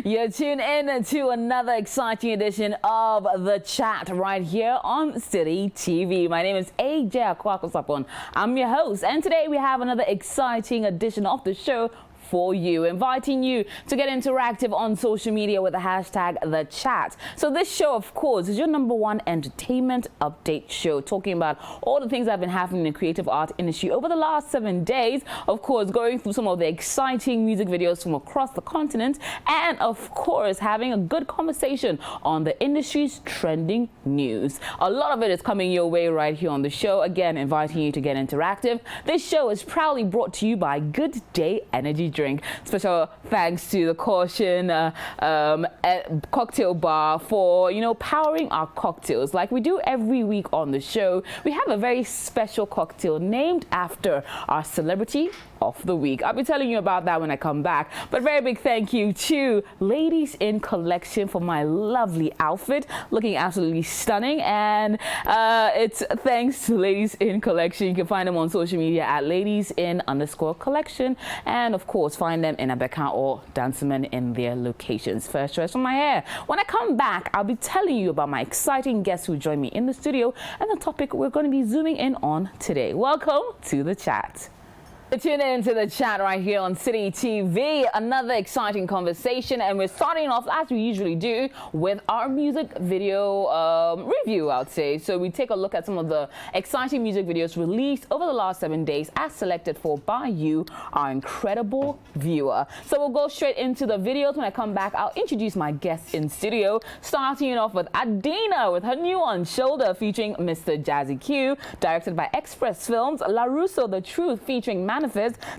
You're tuned in to another exciting edition of The Chat right here on City TV. My name is AJ Sarpong. I'm your host, and today we have another exciting edition of the show for you, inviting you to get interactive on social media with the hashtag The Chat. So this show, of course, is your #1 entertainment update show, talking about all the things that have been happening in the creative art industry over the last 7 days. Of course, going through some of the exciting music videos from across the continent, and of course, having a good conversation on the industry's trending news. A lot of it is coming your way right here on the show. Again, inviting you to get interactive. This show is proudly brought to you by Good Day Energy Drink. Special thanks to the Caution cocktail bar for, powering our cocktails like we do every week on the show. We have a very special cocktail named after our celebrity of the week. I'll be telling you about that when I come back. But very big thank you to Ladies in Collection for my lovely outfit, looking absolutely stunning. And it's thanks to Ladies in Collection. You can find them on social media at ladiesin_collection, and of course find them in Abeka or Dancerman in their locations. First choice for my hair. When I come back, I'll be telling you about my exciting guests who join me in the studio and the topic we're going to be zooming in on today. Welcome to The Chat. Tune in to The Chat right here on City TV. Another exciting conversation, and we're starting off, as we usually do, with our music video review, I'd say. So we take a look at some of the exciting music videos released over the last 7 days, as selected for by you, our incredible viewer. So we'll go straight into the videos. When I come back, I'll introduce my guests in studio, starting off with Adina with her new one, Shoulder, featuring Mr. Jazzy Q, directed by Express Films. LaRusso, The Truth, featuring Manifest,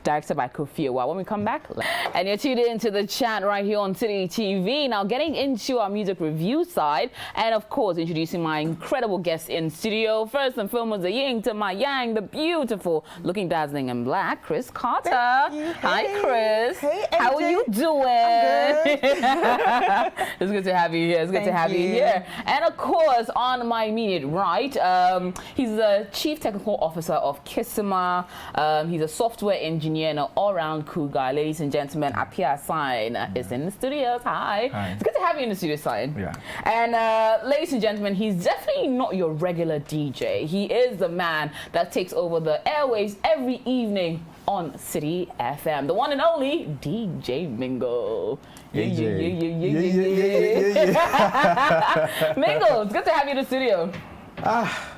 directed by Kofi Owa. When we come back, and you're tuned in to The Chat right here on City TV. Now, getting into our music review side, and of course, introducing my incredible guests in studio. First and foremost, the yin to my yang, the beautiful, looking dazzling in black, Chris Carter. Hey. Hi, Chris. Hey, AJ. How are you doing? I'm good. It's good to have you here. It's good to have you here. And of course, on my immediate right, he's the Chief Technical Officer of Kissima. He's a software engineer and an all-round cool guy. Ladies and gentlemen, Apia Sign is in the studios. Hi. It's good to have you in the studio, Sign. Yeah. And ladies and gentlemen, he's definitely not your regular DJ. He is the man that takes over the airwaves every evening on City FM. The one and only DJ Mingo. Yeah. Mingo, it's good to have you in the studio.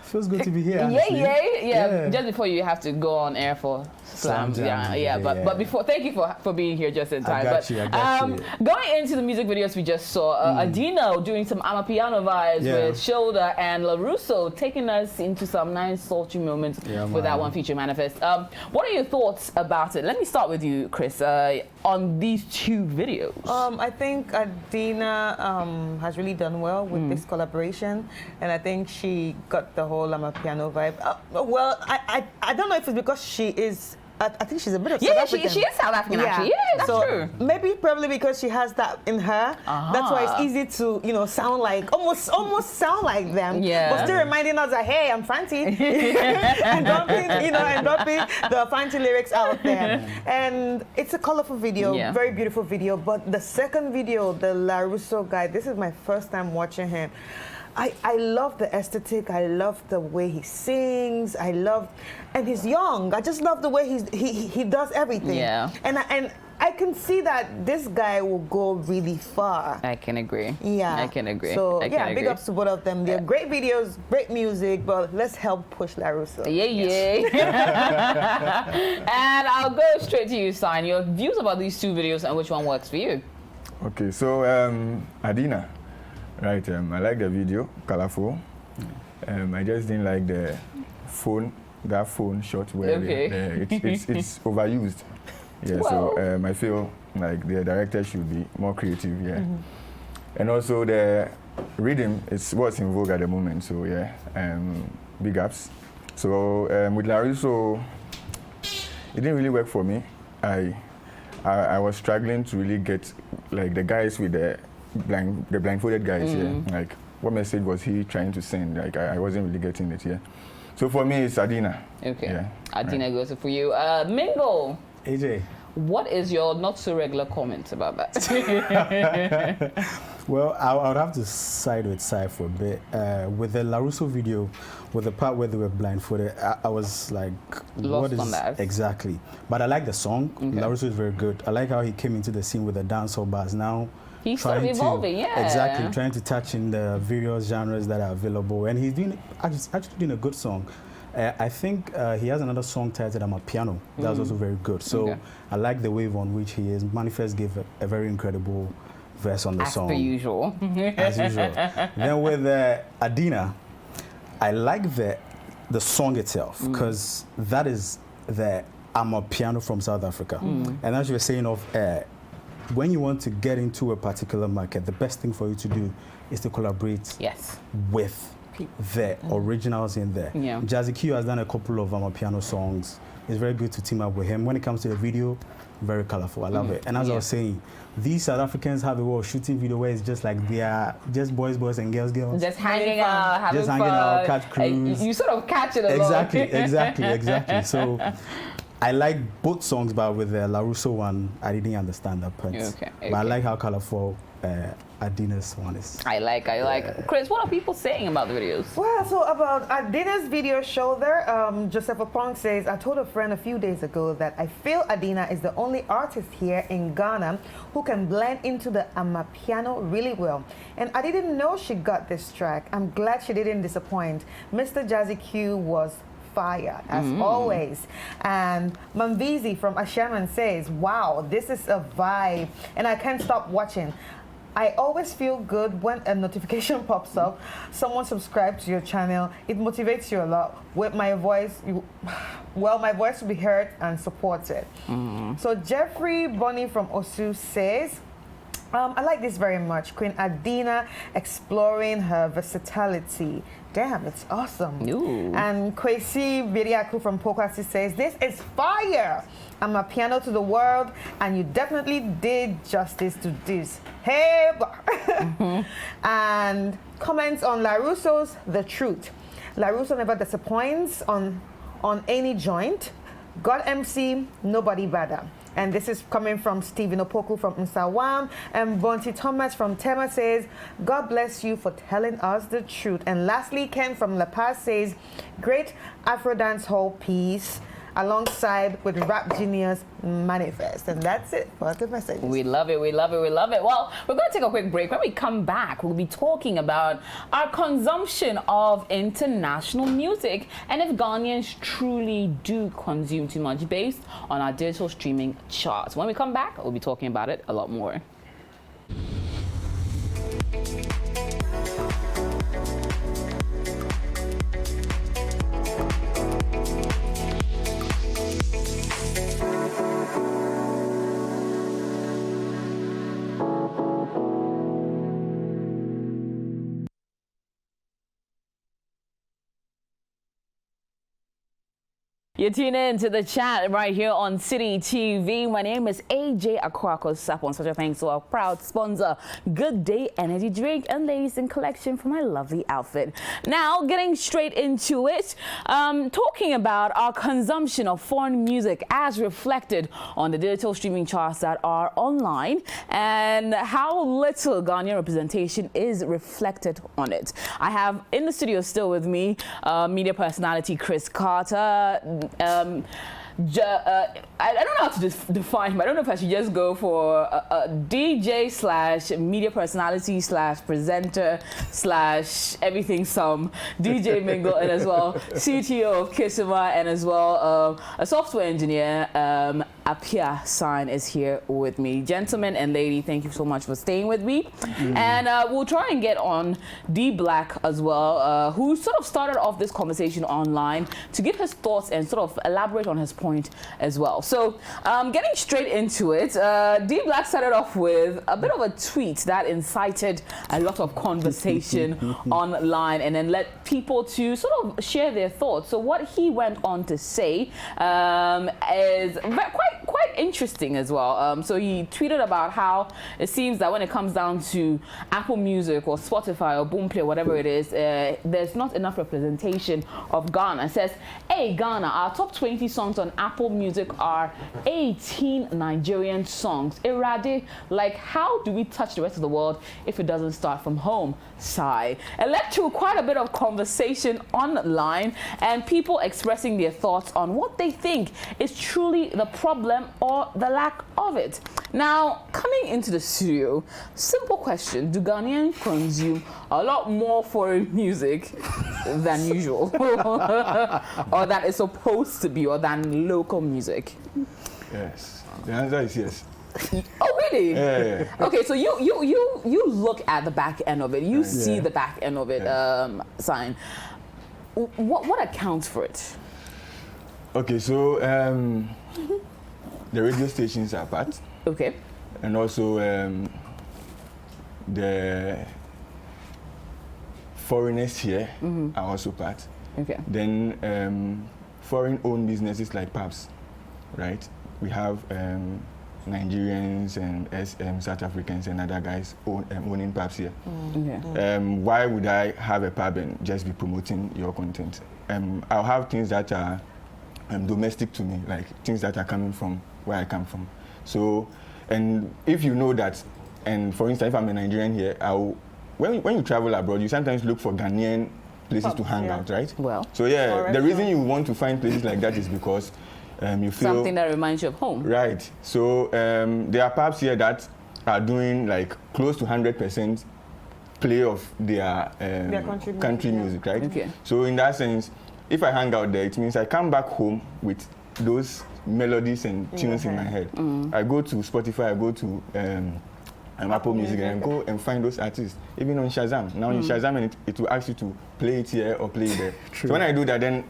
Feels good to be here. Yeah. Just before you have to go on air for slams. But before, thank you for being here just in time. I got you. Going into the music videos we just saw, Adina doing some Amapiano vibes with Shoulder, and LaRusso taking us into some nice sultry moments with that one feature, Manifest. What are your thoughts about it? Let me start with you, Chris, on these two videos. I think Adina has really done well with this collaboration, and I think she got the whole Amapiano vibe. Well, I don't know if it's because she is. I think she's a bit of South African. She is South African, actually. Yeah, that's true. Maybe probably because she has that in her. That's why it's easy to sound like almost sound like them. Yeah. But still reminding us that, hey, I'm Fanti. and dropping the Fanti lyrics out there. And it's a colorful video, very beautiful video. But the second video, the LaRusso guy, this is my first time watching him. I love the aesthetic. I love the way he sings. And he's young. I just love the way he does everything. Yeah. And I can see that this guy will go really far. I can agree. Yeah. I can agree. So big ups to both of them. They're great videos, great music, but let's help push LaRusso. Yeah. And I'll go straight to you, Sign. Your views about these two videos and which one works for you. Okay, so Adina. Right, I like the video, colorful. I just didn't like the phone shot where it's overused. Yeah, well. So I feel like the director should be more creative. Yeah, and also the rhythm is what's in vogue at the moment. So big ups. So with LaRusso, it didn't really work for me. I I was struggling to really get like the guys with the blindfolded guys here. Like, what message was he trying to send? Like, I wasn't really getting it here. So for me, it's Adina. Okay. Yeah. Adina goes for you. Mingo. AJ. What is your not so regular comment about that? Well, I would have to side with Sai for a bit. With the LaRusso video, with the part where they were blindfolded, I was like, lost what is on that. Exactly. But I like the song. Okay. LaRusso is very good. I like how he came into the scene with the dancehall bars. Now he's sort of evolving, yeah. Exactly, trying to touch in the various genres that are available. And he's doing actually doing a good song. I think he has another song titled I'm a Piano. That's also very good. So I like the wave on which he is. Manifest gave a very incredible verse on the song. As per usual. As usual. Then with Adina, I like the song itself because that is the I'm a Piano from South Africa. And as you were saying of when you want to get into a particular market, the best thing for you to do is to collaborate with the originals in there. Yeah. Jazzy Q has done a couple of Piano songs. It's very good to team up with him. When it comes to the video, very colorful. I love it. And as I was saying, these South Africans have a way of shooting video where it's just like they are just boys and girls. Just hanging out, having just fun. Hanging out, catch cruise. You sort of catch it a lot. Exactly. So I like both songs, but with the LaRusso one, I didn't understand that part. Okay. But I like how colorful Adina's one is. I like. Chris, what are people saying about the videos? Well, so about Adina's video shoulder, Joseph Sarpong says, I told a friend a few days ago that I feel Adina is the only artist here in Ghana who can blend into the Amapiano really well. And I didn't know she got this track. I'm glad she didn't disappoint. Mr. Jazzy Q was fire as always. And Mamvizi from Ashaman says, wow, this is a vibe and I can't stop watching. I always feel good when a notification pops up, someone subscribes to your channel. It motivates you a lot. With my voice, my voice will be heard and supported. So Jeffrey Bonnie from Osu says, I like this very much. Queen Adina exploring her versatility. Damn, it's awesome. Ooh. And Kwesi Biriaku from Pokwasi says, this is fire. I'm a piano to the world, and you definitely did justice to this. Hey, and comments on LaRusso's The Truth. LaRusso never disappoints on any joint. God MC, nobody better. And this is coming from Stephen Opoku from Nsawam. And Bonti Thomas from Tema says, God bless you for telling us the truth. And lastly, Ken from La Paz says, great Afro dance hall piece alongside with Rap Genius Manifest. And that's it for the message. We love it. Well, we're going to take a quick break. When we come back, we'll be talking about our consumption of international music and if Ghanaians truly do consume too much based on our digital streaming charts. When we come back, we'll be talking about it a lot more. You tune in to the chat right here on City TV. My name is AJ Akwako Sarpong. Such a thanks to our proud sponsor, Good Day Energy Drink and Ladies in Collection for my lovely outfit. Now, getting straight into it, talking about our consumption of foreign music as reflected on the digital streaming charts that are online and how little Ghanaian representation is reflected on it. I have in the studio still with me media personality Chris Carter. I don't know how to define him. I don't know if I should just go for a DJ slash media personality slash presenter slash everything some DJ Mingle and as well CTO of Kisima and as well a software engineer. Apia Sign is here with me. Gentlemen and lady, thank you so much for staying with me. And we'll try and get on D Black as well, who sort of started off this conversation online to give his thoughts and sort of elaborate on his point as well. So getting straight into it, D Black started off with a bit of a tweet that incited a lot of conversation online and then led people to sort of share their thoughts. So what he went on to say is quite very interesting as well. So he tweeted about how it seems that when it comes down to Apple Music or Spotify or Boomplay, whatever it is, there's not enough representation of Ghana. It says, hey, Ghana, our top 20 songs on Apple Music are 18 Nigerian songs. Irade, like, how do we touch the rest of the world if it doesn't start from home? Sigh. It led to quite a bit of conversation online and people expressing their thoughts on what they think is truly the problem or the lack of it. Now, coming into the studio, simple question: do Ghanaians consume a lot more foreign music than usual, or that is supposed to be, or than local music? Yes. The answer is yes. Oh, really? Yeah. Okay, so you look at the back end of it. You see the back end of it. Sign. What accounts for it? Okay, so the radio stations are part. Okay. And also the foreigners here are also part. Okay. Then foreign-owned businesses like pubs, right? We have Nigerians and South Africans and other guys owning pubs here. Okay. Why would I have a pub and just be promoting your content? I'll have things that are domestic to me, like things that are coming from where I come from. So, and if you know that, and for instance, if I'm a Nigerian here, when you travel abroad, you sometimes look for Ghanaian places to hang out, right? Well. So yeah, the reason you want to find places like that is because you feel something that reminds you of home. Right. So there are pubs here that are doing like close to 100% play of their country music, right? Okay. So in that sense, if I hang out there, it means I come back home with those melodies and tunes in my head. I go to Spotify, I go to Apple Music, and go and find those artists, even on Shazam. Now in Shazam, and it will ask you to play it here or play it there. So when I do that, then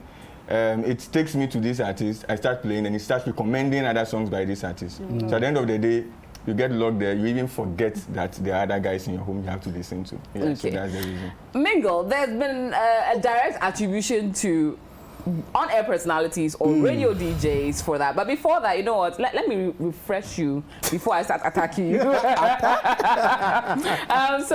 it takes me to this artist, I start playing, and it starts recommending other songs by this artist. So at the end of the day, you get locked there, you even forget that there are other guys in your home you have to listen to. Yeah, okay. So that's the reason. Mingle, there's been a direct attribution to on-air personalities or radio DJs for that. But before that, you know what? Let me refresh you before I start attacking you. So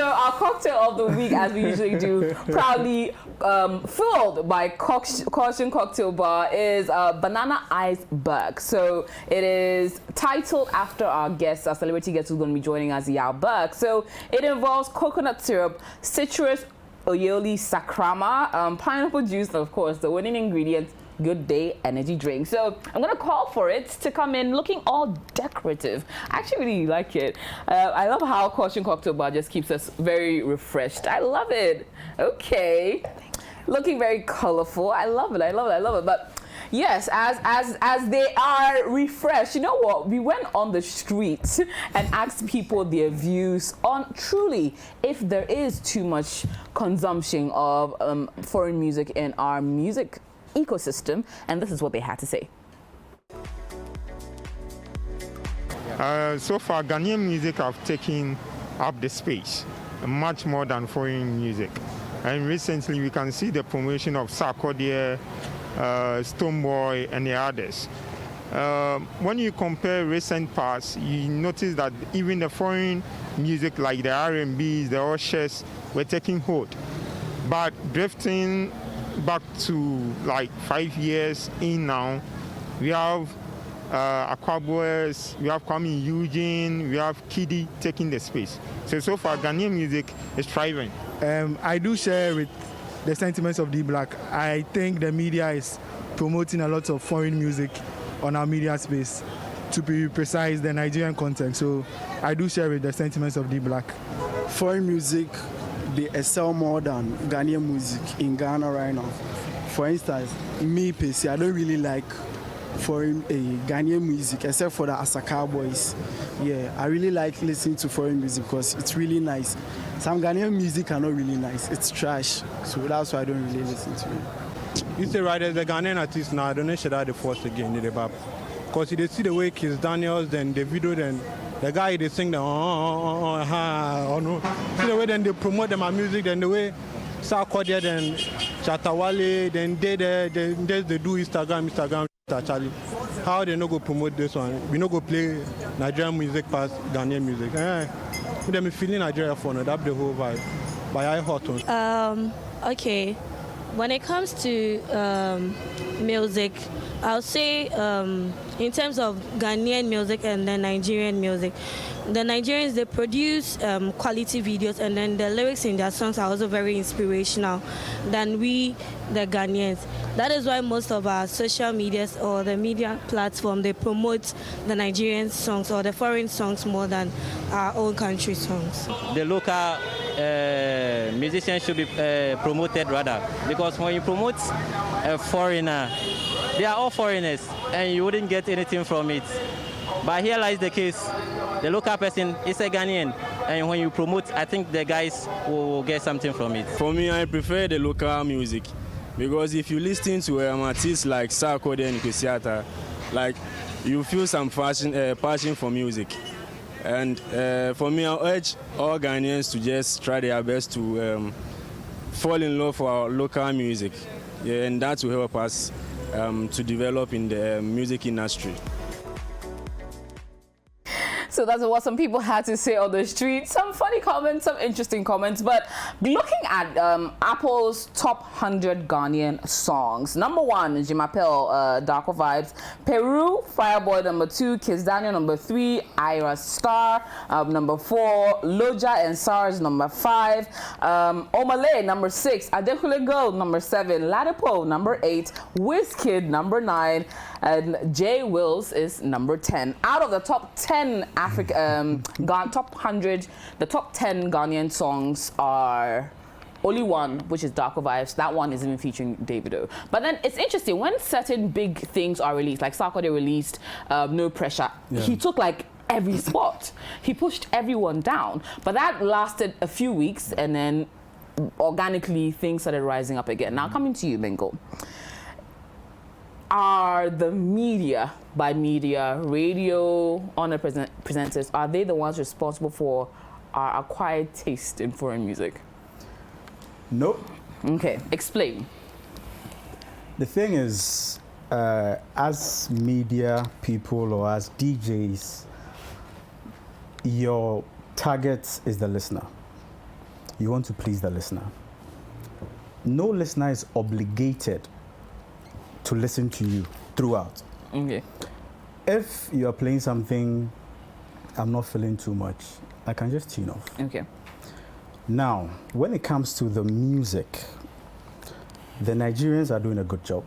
our cocktail of the week, as we usually do, proudly filled by Caution Cocktail Bar, is Banana Yaw Berk. So it is titled after our guest, our celebrity guest who's going to be joining us, Yaw Berk. So it involves coconut syrup, citrus, Oyoli Sakrama, pineapple juice, and of course the winning ingredient, Good Day Energy Drink. So I'm gonna call for it to come in looking all decorative. I actually really like it. I love how Caution Cocktail Bar just keeps us very refreshed. I love it. Okay, looking very colorful. I love it. I love it. I love it. But yes, as they are refreshed, you know what? We went on the streets and asked people their views on truly if there is too much consumption of foreign music in our music ecosystem, and this is what they had to say. So far, Ghanaian music have taken up the space, much more than foreign music. And recently, we can see the promotion of Sarpong, Stoneboy, and the others. When you compare recent past, you notice that even the foreign music like the R&Bs, the ushers were taking hold. But drifting back to like 5 years in now, we have Aquaboys, we have Kwame Eugene, we have Kiddy taking the space. So far, Ghanaian music is thriving. I do share with the sentiments of D Black. I think the media is promoting a lot of foreign music on our media space, to be precise, the Nigerian content. So I do share with the sentiments of D Black. Foreign music, they excel more than Ghanaian music in Ghana right now. For instance, me personally, I don't really like foreign Ghanaian music except for the Asaka boys. Yeah, I really like listening to foreign music because it's really nice. Some Ghanaian music are not really nice. It's trash. So that's why I don't really listen to it. You say right, as the Ghanaian artist now, I don't know should I the first again in the bab. Because you see the way Kiss Daniels, then the video, then the guy they sing the no. See the way then they promote them music, then the way Sarkodia, then Chatawale, then they do Instagram, Charlie. how they no go promote this one? We no go play Nigerian music past Ghanaian music. Them feeling Nigeria for no, that's the whole vibe. But I hot on. Okay. When it comes to music, I'll say in terms of Ghanaian music and then Nigerian music, the Nigerians, they produce quality videos, and then the lyrics in their songs are also very inspirational than we, the Ghanaians. That is why most of our social medias or the media platform, they promote the Nigerian songs or the foreign songs more than our own country songs. The local musicians should be promoted rather, because when you promote a foreigner, they are all foreigners and you wouldn't get anything from it. But here lies the case. The local person is a Ghanaian, and when you promote, I think the guys will get something from it. For me, I prefer the local music, because if you listen to artists like Sarpong and Kwesiata, like you feel some passion for music. And for me, I urge all Ghanaians to just try their best to fall in love with our local music, and that will help us to develop in the music industry. So that's what some people had to say on the street. Some funny comments, some interesting comments. But looking at Apple's top 100 Ghanaian songs, number 1, Jimapel, Darko Vibes. Peru, Fireboy, number 2. Kiss Daniel, number 3. Ira Star, number 4. Loja and SARS, number 5. Omale, number 6. Adekule Girl, number 7. Ladipo, number 8. Wizkid, number 9. And Jay Wills is number 10. Out of the top 10 top 100, the top 10 Ghanaian songs are only one, which is Darko Vibes. That one is even featuring Davido. But then it's interesting, when certain big things are released, like Sarko, they released No Pressure, he took like every spot. He pushed everyone down. But that lasted a few weeks, and then organically things started rising up again. Now coming to you, Bengo. Are the media, by media, radio, honor presenters, are they the ones responsible for our acquired taste in foreign music? Nope. Okay, explain. The thing is, as media people or as DJs, your target is the listener. You want to please the listener. No listener is obligated to listen to you throughout. Okay. If you are playing something I'm not feeling too much, I can just tune off. Okay. Now, when it comes to the music, the Nigerians are doing a good job.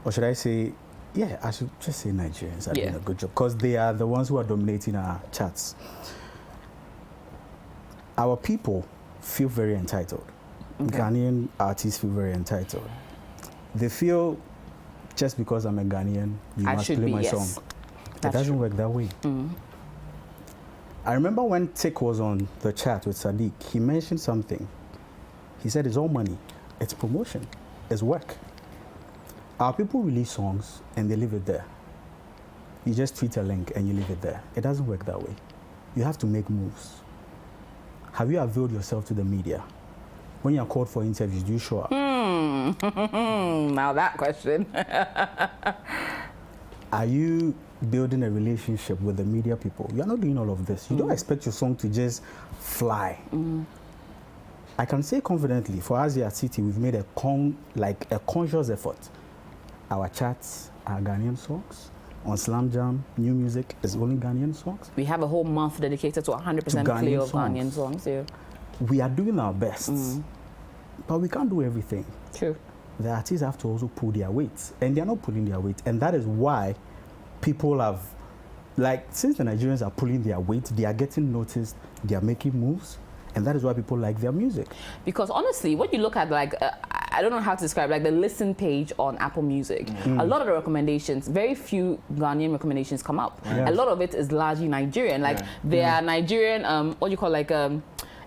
Or should I say, yeah, I should just say Nigerians are doing a good job, because they are the ones who are dominating our charts. Our people feel very entitled. Ghanaian artists feel very entitled. They feel, just because I'm a Ghanaian, you must play my song. It doesn't work that way. I remember when Tick was on the chat with Sadiq, he mentioned something. He said it's all money, it's promotion, it's work. Our people release songs and they leave it there. You just tweet a link and you leave it there. It doesn't work that way. You have to make moves. Have you availed yourself to the media? When you are called for interviews, do you show up? Now that question. Are you building a relationship with the media people? You are not doing all of this. You don't expect your song to just fly. I can say confidently, for us here at City, we've made a conscious effort. Our chats are Ghanaian songs. On Slam Jam, new music is only Ghanaian songs. We have a whole month dedicated to 100% play of Ghanaian songs. Yeah. We are doing our best, but we can't do everything. True. The artists have to also pull their weight, and they are not pulling their weight, and that is why people have, since the Nigerians are pulling their weight, they are getting noticed, they are making moves, and that is why people like their music. Because honestly, when you look at I don't know how to describe, the listen page on Apple Music, a lot of the recommendations, very few Ghanaian recommendations come up. A lot of it is largely Nigerian. They are Nigerian, what do you call,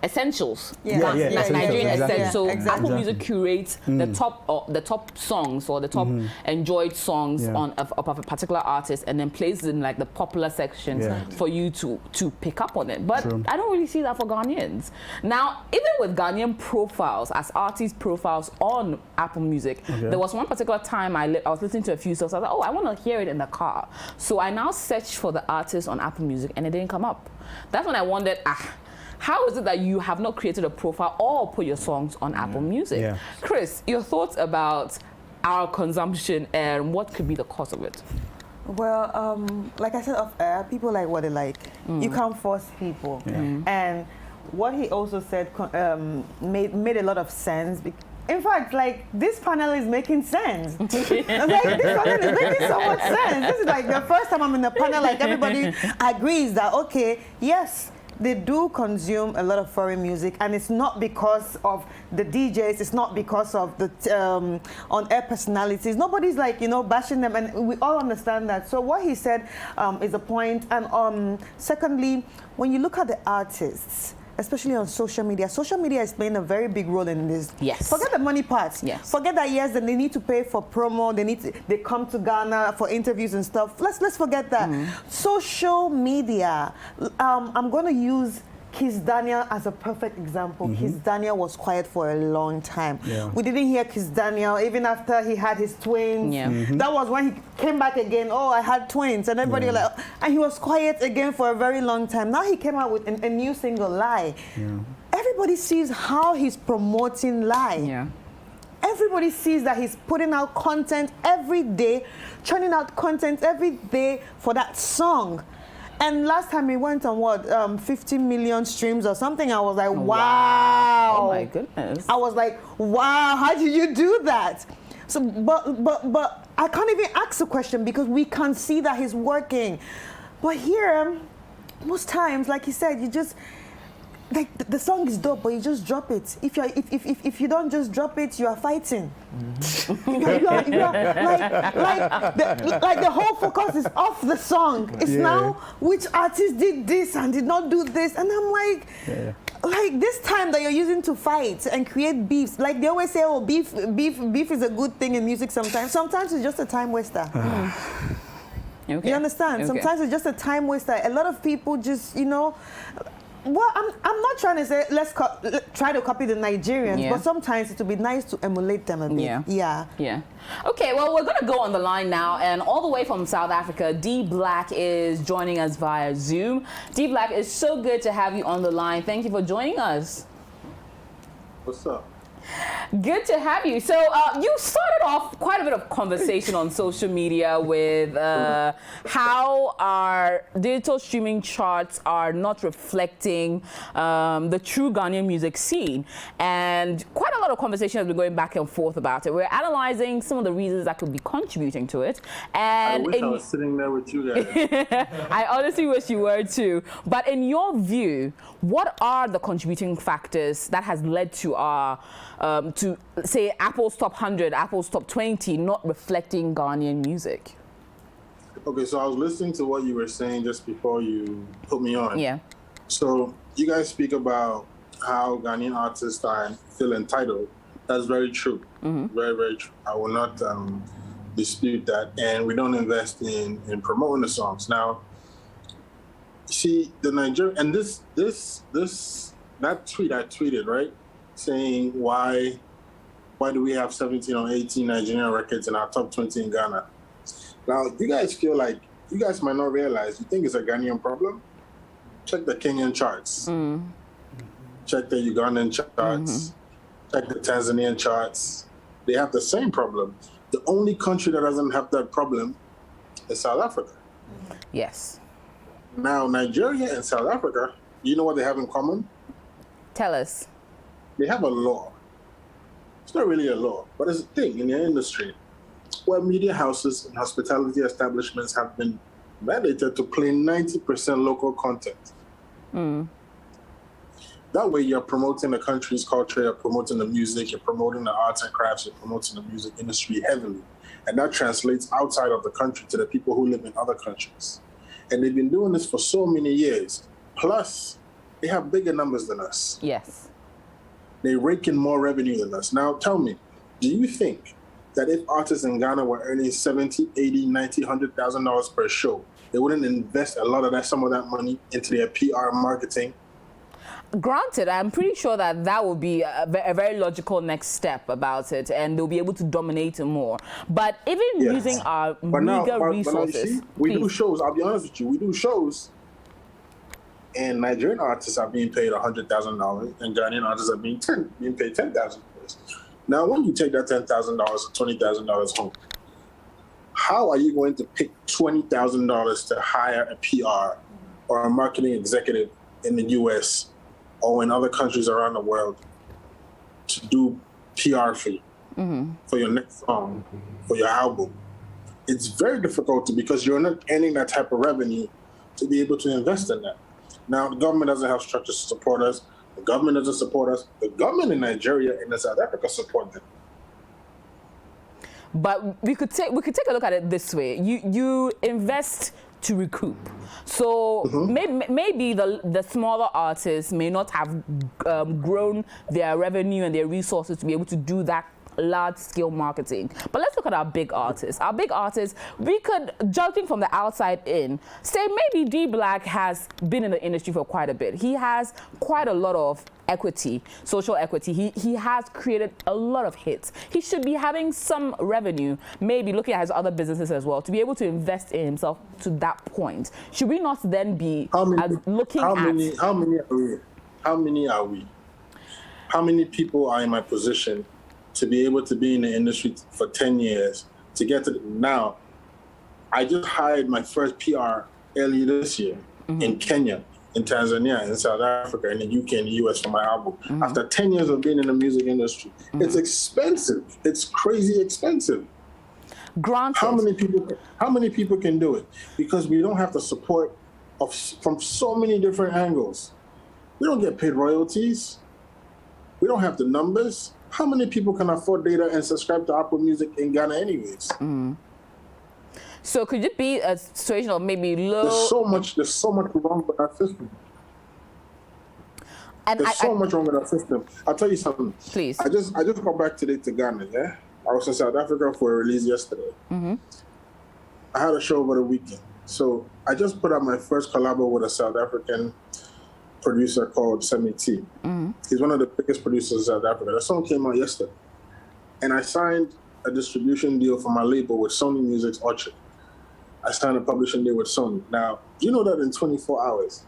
essentials. Nigerian essentials. So exactly. Apple Music curates the top songs or the top enjoyed songs of a particular artist, and then places in like the popular sections for you to pick up on it. But I don't really see that for Ghanaians. Now, even with Ghanaian profiles as artist profiles on Apple Music, there was one particular time I was listening to a few songs. I was like, oh, I want to hear it in the car. So I now searched for the artist on Apple Music, and it didn't come up. That's when I wondered, how is it that you have not created a profile or put your songs on Apple Music? Chris, your thoughts about our consumption and what could be the cause of it? Well, like I said off air, people like what they like. You can't force people. And what he also said made a lot of sense. In fact, like, this panel is making sense. Like, this panel is making so much sense. This is like the first time I'm in the panel, like, everybody agrees that, okay, yes, they do consume a lot of foreign music, and it's not because of the DJs, it's not because of the on-air personalities. Nobody's like, bashing them, and we all understand that. So what he said is a point. And secondly, when you look at the artists, especially on social media is playing a very big role in this. Yes. Forget the money part. Yes. Forget that, yes, then they need to pay for promo, they come to Ghana for interviews and stuff. Let's forget that. Social media, I'm going to use Kiss Daniel as a perfect example. Kiss Daniel was quiet for a long time. We didn't hear Kiss Daniel even after he had his twins. That was when he came back again. Oh, I had twins, and everybody was like, and he was quiet again for a very long time. Now he came out with a new single, Lie. Everybody sees how he's promoting Lie. Everybody sees that he's putting out content every day, churning out content every day for that song. And last time he went on what, 50 million streams or something. I was like, wow. Oh my goodness. I was like, wow, how did you do that? So, but I can't even ask a question because we can see that he's working. But here, most times, like he said, you just, like, the song is dope, but you just drop it. If you don't just drop it, you are fighting. you are like the whole focus is off the song. It's now which artist did this and did not do this, and I'm like, like this time that you're using to fight and create beefs. Like they always say, oh, beef is a good thing in music. Sometimes it's just a time waster. You understand? Sometimes it's just a time waster. A lot of people just, well, I'm not trying to say let's try to copy the Nigerians, but sometimes it would be nice to emulate them a bit. Yeah. Okay, well, we're going to go on the line now, and all the way from South Africa, D Black is joining us via Zoom. D Black, it's so good to have you on the line. Thank you for joining us. What's up? Good to have you. So you started off quite a bit of conversation on social media with how our digital streaming charts are not reflecting the true Ghanaian music scene. And quite a lot of conversation has been going back and forth about it. We're analyzing some of the reasons that could be contributing to it. And I wish I was sitting there with you guys. I honestly wish you were too. But in your view, what are the contributing factors that has led to our to say Apple's top 100, Apple's top 20 not reflecting Ghanaian music? Okay, so I was listening to what you were saying just before you put me on. Yeah. So you guys speak about how Ghanaian artists feel entitled. That's very true. Very, very true. I will not dispute that. And we don't invest in promoting the songs. Now, see, the Nigerian, and that tweet I tweeted, right? Saying why do we have 17 or 18 Nigerian records in our top 20 in Ghana? Now, you guys feel like, you guys might not realize, you think it's a Ghanaian problem? Check the Kenyan charts. Check the Ugandan charts. Check the Tanzanian charts. They have the same problem. The only country that doesn't have that problem is South Africa. Yes. Now, Nigeria and South Africa, you know what they have in common? Tell us. They have a law. It's not really a law, but it's a thing in the industry where media houses and hospitality establishments have been mandated to play 90% local content. That way you're promoting the country's culture, you're promoting the music, you're promoting the arts and crafts, you're promoting the music industry heavily. And that translates outside of the country to the people who live in other countries. And they've been doing this for so many years. Plus, they have bigger numbers than us. Yes. They rake in more revenue than us. Now, tell me, do you think that if artists in Ghana were earning $70, $80, $90, $100,000 per show, they wouldn't invest a lot of that, some of that money into their PR marketing? Granted, I'm pretty sure that would be a very logical next step about it, and they'll be able to dominate more. But even using our meager resources, you see, we do shows. I'll be honest with you, we do shows, and Nigerian artists are being paid $100,000, and Ghanaian artists are being paid $10,000. Now, when you take that $10,000 or $20,000 home, how are you going to pick $20,000 to hire a PR or a marketing executive in the U.S. or in other countries around the world to do PR for you, for your next song, for your album? It's very difficult because you're not earning that type of revenue to be able to invest in that. Now, the government doesn't have structures to support us. The government doesn't support us. The government in Nigeria and in South Africa support them. But we could take a look at it this way. You invest to recoup. So maybe the smaller artists may not have grown their revenue and their resources to be able to do that large-scale marketing. But let's look at our big artists. Our big artists, we could, judging from the outside in, say maybe D Black has been in the industry for quite a bit. He has quite a lot of equity, social equity. He has created a lot of hits. He should be having some revenue, maybe looking at his other businesses as well, to be able to invest in himself to that point. Should we not then be looking at... How many are we? How many people are in my position to be able to be in the industry for 10 years, to get to now? I just hired my first PR earlier this year in Kenya, in Tanzania, in South Africa, in the UK, and the US for my album. After 10 years of being in the music industry, it's expensive. It's crazy expensive. Granted. How many people can do it? Because we don't have the support from so many different angles. We don't get paid royalties. We don't have the numbers. How many people can afford data and subscribe to Apple Music in Ghana anyways? So could it be a situation of maybe low... There's so much wrong with our system. There's so much wrong with our system. I'll tell you something. Please. I just got back today to Ghana, yeah? I was in South Africa for a release yesterday. I had a show over the weekend. So I just put out my first collabo with a South African producer called Semi T. He's one of the biggest producers in South Africa. The song came out yesterday. And I signed a distribution deal for my label with Sony Music's Orchard. I signed a publishing deal with Sony. Now, you know that in 24 hours,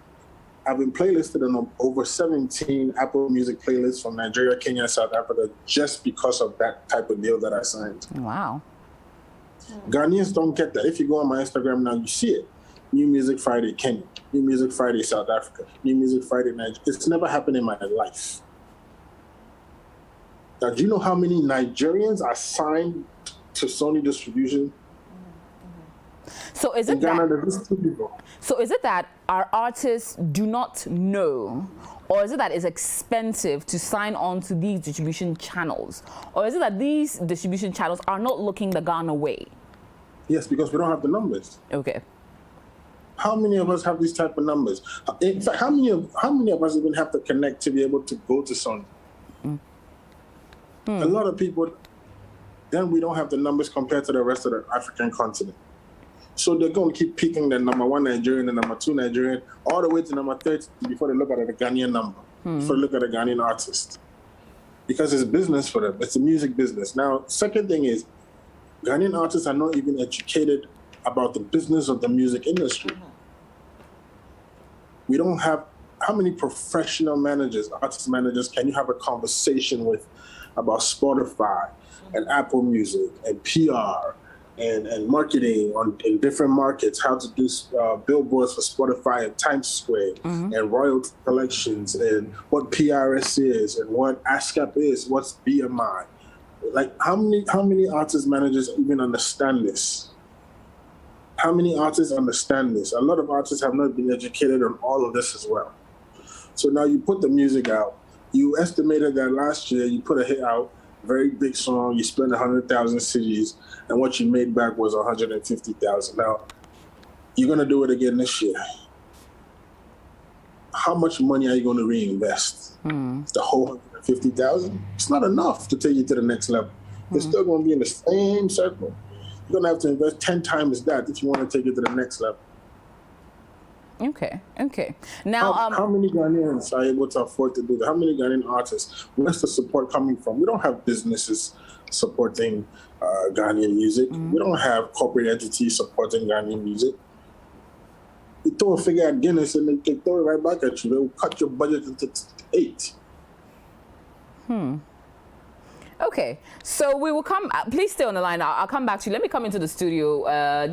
I've been playlisted on over 17 Apple Music playlists from Nigeria, Kenya, and South Africa just because of that type of deal that I signed. Wow. Ghanaians don't get that. If you go on my Instagram now, you see it. New Music Friday, Kenya. New Music Friday, South Africa. New Music Friday, Nigeria. It's never happened in my life. Now, do you know how many Nigerians are signed to Sony distribution? So is it that our artists do not know, or is it that it's expensive to sign on to these distribution channels? Or is it that these distribution channels are not looking the Ghana way? Yes, because we don't have the numbers. Okay. How many of us have these type of numbers? In fact, how many of us even have to connect to be able to go to Sony? A lot of people, then we don't have the numbers compared to the rest of the African continent. So they're going to keep picking the number 1 Nigerian, the number 2 Nigerian, all the way to number 30 before they look at the Ghanaian number, before they look at the Ghanaian artist. Because it's business for them. It's a music business. Now, second thing is, Ghanaian artists are not even educated about the business of the music industry. We don't have, how many professional managers, artist managers, can you have a conversation with about Spotify and Apple Music and PR and marketing in different markets, how to do billboards for Spotify and Times Square, and royalty collections, and what PRS is, and what ASCAP is, what's BMI. Like, how many artist managers even understand this? How many artists understand this? A lot of artists have not been educated on all of this as well. So now you put the music out. You estimated that last year you put a hit out, very big song, you spent 100,000 cedis, and what you made back was 150,000. Now, you're gonna do it again this year. how much money are you going to reinvest? The whole 150,000? It's not enough to take you to the next level. You're still going to be in the same circle. You're going to have to invest 10 times that if you want to take it to the next level. Okay. Now, how many Ghanaians are able to afford to do that? How many Ghanaian artists? Where's the support coming from? We don't have businesses supporting Ghanaian music. We don't have corporate entities supporting Ghanaian music. You throw a figure at Guinness and they throw it right back at you. They'll cut your budget into 8. Okay, so we will come. Please stay on the line. I'll come back to you. Let me come into the studio,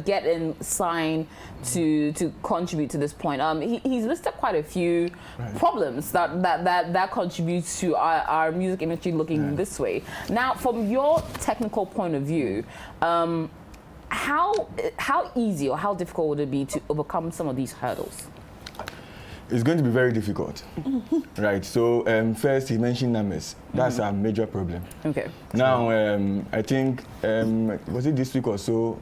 get in sign to contribute to this point. He's listed quite a few problems that contribute to our music industry looking this way. Now, from your technical point of view, how easy or how difficult would it be to overcome some of these hurdles? It's going to be very difficult. Right, so first he mentioned numbers. That's a major problem. Okay. Now, I think, was it this week or so,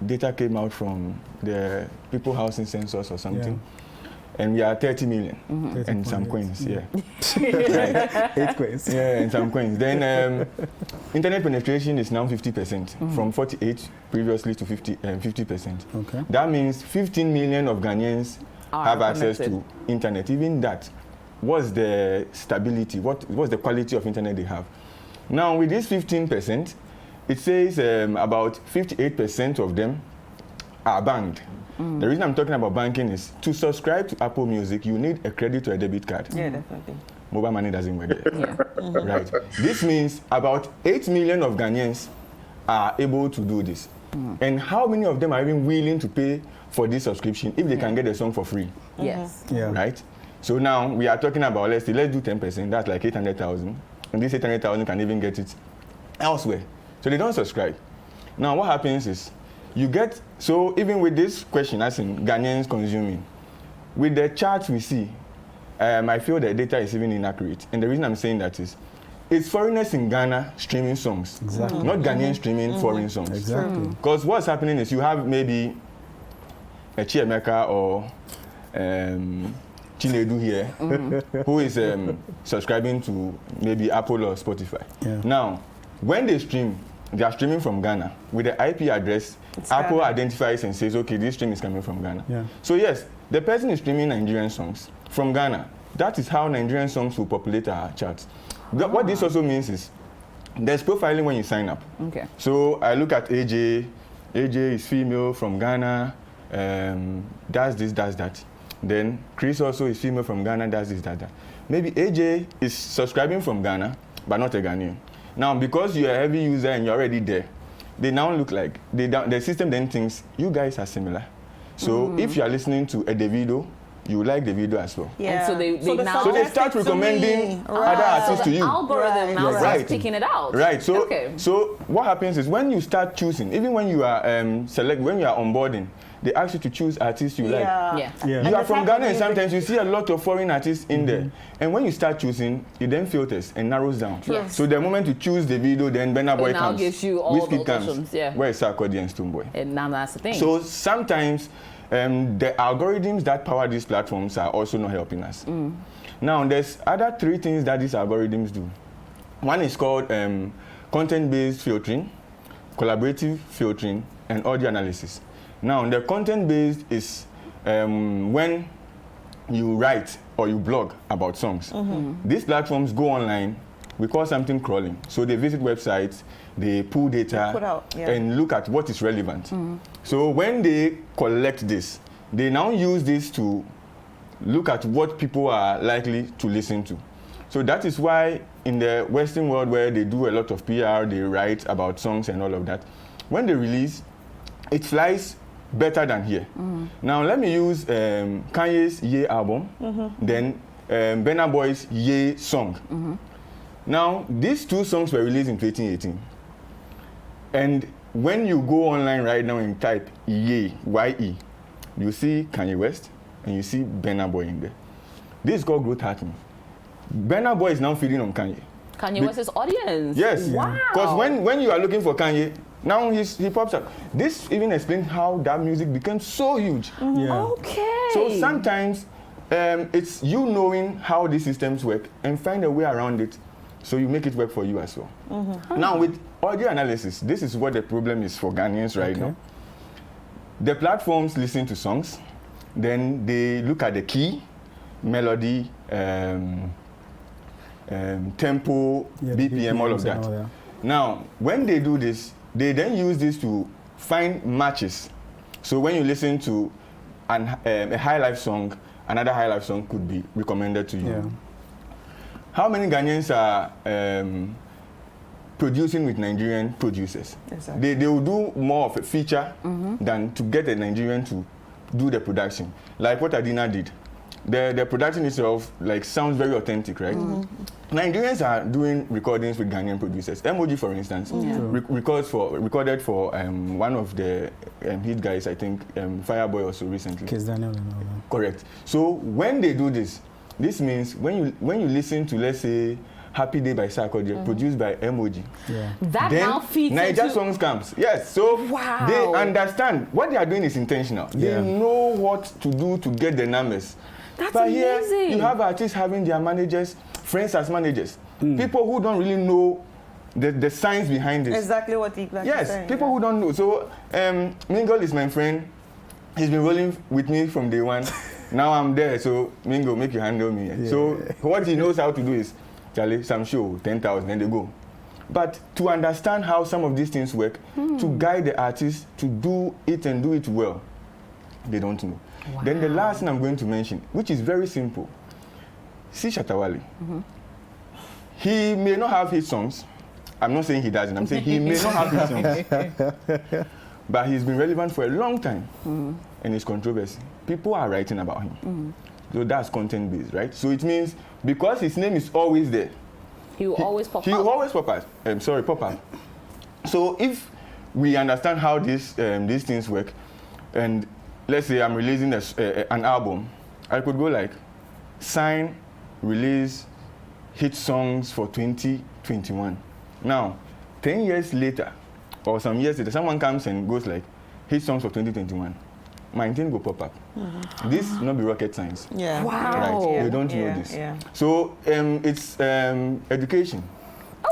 data came out from the People Housing Census or something. And we are 30 million and some coins, right. 8 coins. Yeah, and some coins. Then internet penetration is now 50%, from 48 previously to 50%. Okay. That means 15 million of Ghanaians have access to internet. Even that, what's the stability? What's the quality of internet they have? Now, with this 15%, it says about 58% of them are banked. The reason I'm talking about banking is to subscribe to Apple Music, you need a credit or a debit card. Yeah, definitely. Mobile money doesn't work there. Right. This means about 8 million of Ghanaians are able to do this. And how many of them are even willing to pay for this subscription if they can get the song for free? Yes. Right? So now we are talking about, let's do 10%, that's like 800,000. And this 800,000 can even get it elsewhere. So they don't subscribe. Now what happens is, you get, so even with this question, as in Ghanaians consuming, with the charts we see, I feel the data is even inaccurate. And the reason I'm saying that is, it's foreigners in Ghana streaming songs, not Ghanaians streaming foreign songs. Exactly. Because what's happening is you have maybe a Chiemeka or Chinedu here, who is subscribing to maybe Apple or Spotify. Now, when they stream, they are streaming from Ghana. With the IP address, Apple identifies and says, okay, this stream is coming from Ghana. So yes, the person is streaming Nigerian songs from Ghana. That is how Nigerian songs will populate our charts. What this also means is, there's profiling when you sign up. Okay. So I look at AJ. AJ is female from Ghana, does this, does that. Then Chris also is female from Ghana, does this, that. Maybe AJ is subscribing from Ghana, but not a Ghanaian. Now, because you're a heavy user and you're already there, they now look like, the system then thinks, you guys are similar. So if you are listening to a Davido, you like the video as well. And so they start recommending other artists to you. The algorithm now starts picking it out. Right. So so what happens is when you start choosing, even when you are when you are onboarding, they ask you to choose artists you like. You are from Ghana and sometimes you see a lot of foreign artists in there. And when you start choosing, it then filters and narrows down. So the moment you choose the video, then Burna Boy comes. Now gives you all those options. Where is Sarpong and Stonebwoy? And now that's the thing. So sometimes the algorithms that power these platforms are also not helping us. Now, there's other 3 things that these algorithms do. One is called content-based filtering, collaborative filtering, and audio analysis. Now, the content-based is when you write or you blog about songs. These platforms go online. We call something crawling. So they visit websites, they pull data, and look at what is relevant. So when they collect this, they now use this to look at what people are likely to listen to. So that is why in the Western world where they do a lot of PR, they write about songs and all of that, when they release, it flies better than here. Now let me use Kanye's Ye album, then Burna Boy's Ye song. Now, these 2 songs were released in 2018. And when you go online right now and type Ye, Y-E, you see Kanye West and you see Burna Boy in there. This is called growth hacking. Burna Boy is now feeding on Kanye. Kanye West's audience? Yes. Wow. Because when you are looking for Kanye, now he pops up. This even explains how that music became so huge. Okay. So sometimes It's you knowing how these systems work and find a way around it so you make it work for you as well. Now with audio analysis, this is what the problem is for Ghanaians right now. The platforms listen to songs, then they look at the key, melody, tempo, BPM, all of that. Now, when they do this, they then use this to find matches. So when you listen to a high life song, another high life song could be recommended to you. Yeah. How many Ghanaians are producing with Nigerian producers? Exactly. They will do more of a feature than to get a Nigerian to do the production. Like what Adina did. The production itself sounds very authentic, right? Nigerians are doing recordings with Ghanaian producers. Emoji, for instance, recorded for one of the hit guys, I think, Fireboy also recently. Kiss Daniel and all that. Correct. So when they do this, this means when you listen to, let's say, Happy Day by Sarpong, produced by Emoji. Yeah. That then now feeds Niger into... songs comes. Yes, so Wow. they understand what they are doing is intentional. They know what to do to get the numbers. That's but amazing. Here you have artists having their managers, friends as managers, people who don't really know the science behind this. Exactly what he Yes, saying, people who don't know. So Mingle is my friend. He's been rolling with me from day one. Now I'm there, so Mingle, make you handle me. Yeah. So what he knows how to do is, Charlie, some show, 10,000, then they go. But to understand how some of these things work, to guide the artist to do it and do it well, they don't know. Wow. Then the last thing I'm going to mention, which is very simple, see Shatawale. He may not have his songs. I'm not saying he doesn't. I'm saying he may not have his songs. But he's been relevant for a long time. And it's controversy. People are writing about him. So that's content-based, right? So it means because his name is always there, he will always pop up. He will always pop up. So if we understand how these things work, and let's say I'm releasing an album, I could go sign, release, hit songs for 2021. Now, 10 years later, or some years later, someone comes and goes hit songs for 2021. My thing will pop up. This will not be rocket science. Yeah. Wow. Right? Yeah. We don't know this. Yeah. So it's education.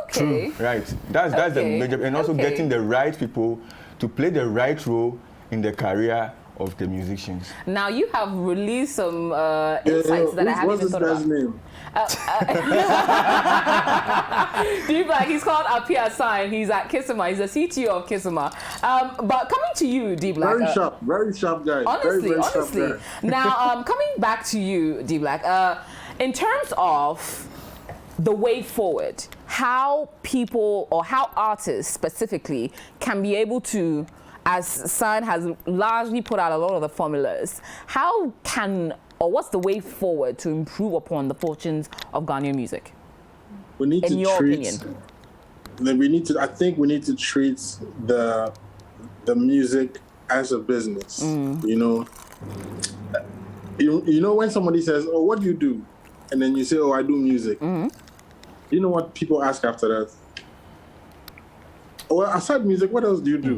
Okay. Right. That's the major, and also getting the right people to play the right role in the career of the musicians. Now you have released some insights that I haven't even thought about. What's this guy's name? D-Black, he's called Apia Sign. He's at Kisima. He's the CTO of Kisima. But coming to you, D-Black. Very sharp guy. Honestly, very honestly. Sharp guy. Now, coming back to you, D-Black, in terms of the way forward, how people or how artists specifically can be able to, as San has largely put out a lot of the formulas, how can or what's the way forward to improve upon the fortunes of Ghanaian music? We need in your opinion. I think we need to treat the music as a business. You know when somebody says, "Oh, what do you do?" and then you say, "Oh, I do music." You know what people ask after that? Well, aside music, what else do you do?